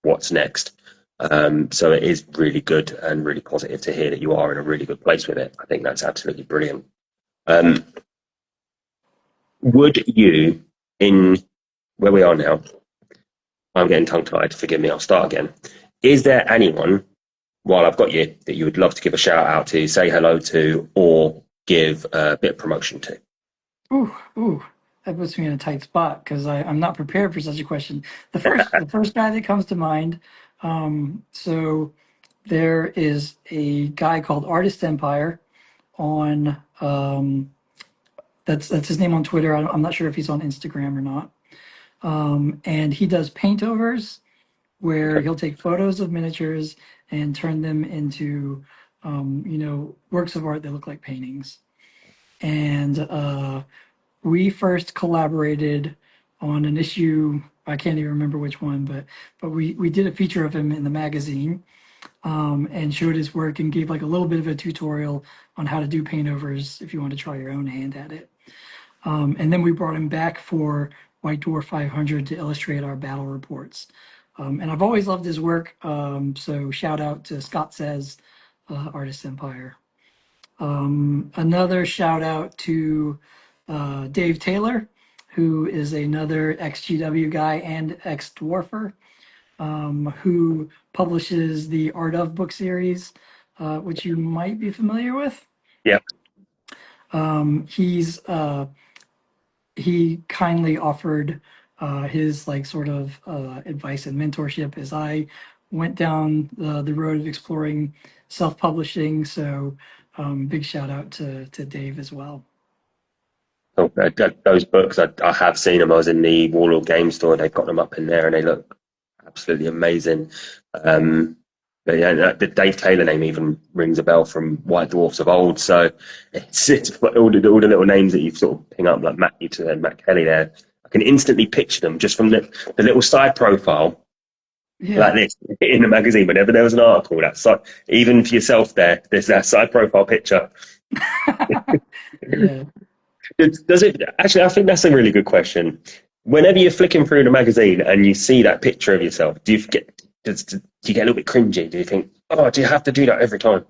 what's next. So it is really good and really positive to hear that you are in a really good place with it. I think that's absolutely brilliant. Um, would you, in where we are now, I'm getting tongue tied, forgive me, I'll start again. Is there anyone, while I've got you, that you would love to give a shout out to, say hello to, or give a bit of promotion to? Ooh, that puts me in a tight spot because I'm not prepared for such a question. The first guy that comes to mind. So there is a guy called Artist Empire on that's his name on Twitter. I'm not sure if he's on Instagram or not. And he does paintovers where he'll take photos of miniatures and turn them into works of art that look like paintings. And we first collaborated on an issue. I can't even remember which one, but we did a feature of him in the magazine, and showed his work and gave like a little bit of a tutorial on how to do paintovers if you want to try your own hand at it. And then we brought him back for White Dwarf 500 to illustrate our battle reports. And I've always loved his work. So shout out to Scott Says, Artist Empire. Another shout out to Dave Taylor, who is another ex-GW guy and ex-dwarfer, who publishes the Art of book series, which you might be familiar with. Yeah. He kindly offered his like sort of advice and mentorship as I went down the road of exploring self-publishing. So big shout out to Dave as well. Oh, those books, I have seen them. I was in the Warlord game store. They've got them up in there, and they look absolutely amazing. Um, but yeah, the Dave Taylor name even rings a bell from White Dwarfs of old. So it's all the little names that you sort of ping up, like Matt Newton and Matt Kelly. There, I can instantly picture them just from the little side profile like Yeah. this in the magazine. Whenever there was an article, that's like, even for yourself, there's that side profile picture. Yeah. Does it actually? I think that's a really good question. Whenever you're flicking through the magazine and you see that picture of yourself, do you forget? Do you get a little bit cringy? Do you think, oh, do you have to do that every time?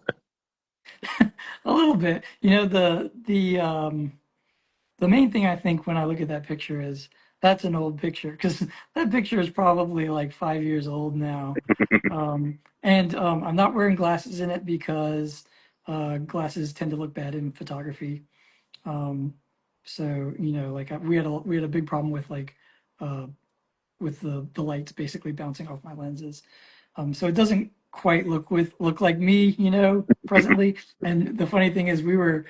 A little bit. The main thing I think when I look at that picture is that's an old picture because that picture is probably like 5 years old now. And I'm not wearing glasses in it because glasses tend to look bad in photography. Um, so like we had a big problem with like uh, with the lights basically bouncing off my lenses. So it doesn't quite look like me, presently. And the funny thing is, we were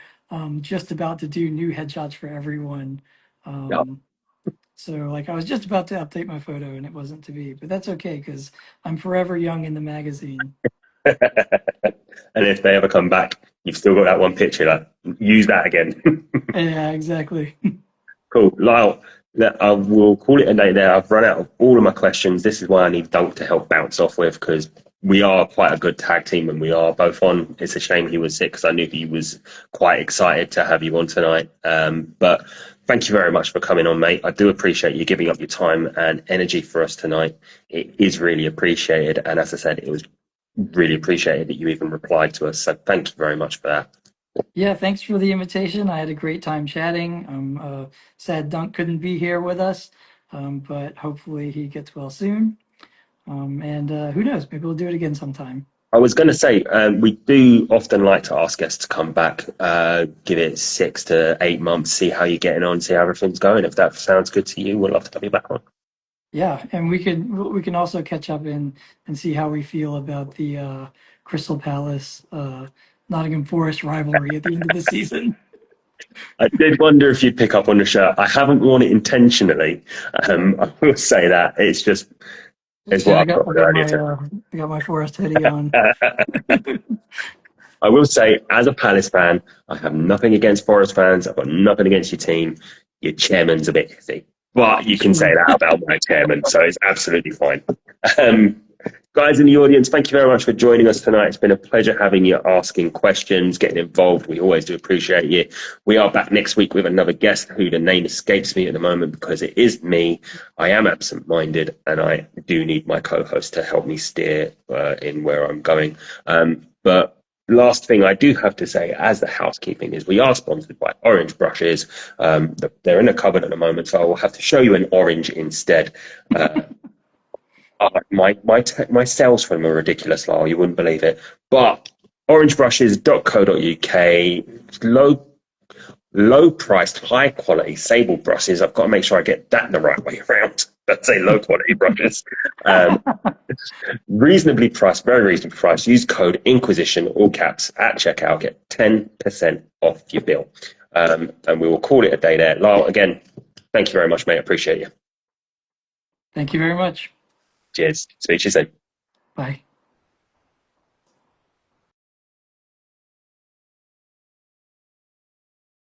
just about to do new headshots for everyone. Yeah. Um, so like I was just about to update my photo, and it wasn't to be. But that's okay because I'm forever young in the magazine. And if they ever come back, you've still got that one picture. Like, use that again. Yeah, exactly. Cool. Lyle, I will call it a day there. I've run out of all of my questions. This is why I need Dunk to help bounce off with because we are quite a good tag team and we are both on. It's a shame he was sick because I knew he was quite excited to have you on tonight. But thank you very much for coming on, mate. I do appreciate you giving up your time and energy for us tonight. It is really appreciated. And as I said, it was really appreciated that you even replied to us. So thank you very much for that. Yeah, thanks for the invitation. I had a great time chatting. Sad Dunk couldn't be here with us, but hopefully he gets well soon. And who knows? Maybe we'll do it again sometime. I was going to say, we do often like to ask guests to come back, give it 6 to 8 months, see how you're getting on, see how everything's going. If that sounds good to you, we'd love to have you back on. Yeah, and we can also catch up and see how we feel about the Crystal Palace Nottingham Forest rivalry at the end of the season. I did wonder if you'd pick up on the shirt. I haven't worn it intentionally. I will say that it's Yeah, what I I've got got I on got earlier my Forest hoodie on. today. I will say, as a Palace fan, I have nothing against Forest fans. I've got nothing against your team. Your chairman's a bit iffy, but you can say True. that about my chairman, so it's absolutely fine. Um, Guys in the audience, thank you very much for joining us tonight. It's been a pleasure having you, asking questions, getting involved. We always do appreciate you. We are back next week with another guest who the name escapes me at the moment because it is me. I am absent-minded and I do need my co-host to help me steer in where I'm going. But last thing I do have to say as the housekeeping is we are sponsored by Orange Brushes. They're in a cupboard at the moment, so I will have to show you an orange instead. My sales from them are ridiculous, Lyle. You wouldn't believe it. But orangebrushes.co.uk, low priced, high quality sable brushes. I've got to make sure I get that the right way around. Let's say low quality brushes. Um, Reasonably priced, very reasonably priced. Use code Inquisition, all caps, at checkout. Get 10% off your bill. And we will call it a day there. Lyle, again, thank you very much, mate. I appreciate you. Thank you very much. Cheers. Speak to you soon. Bye.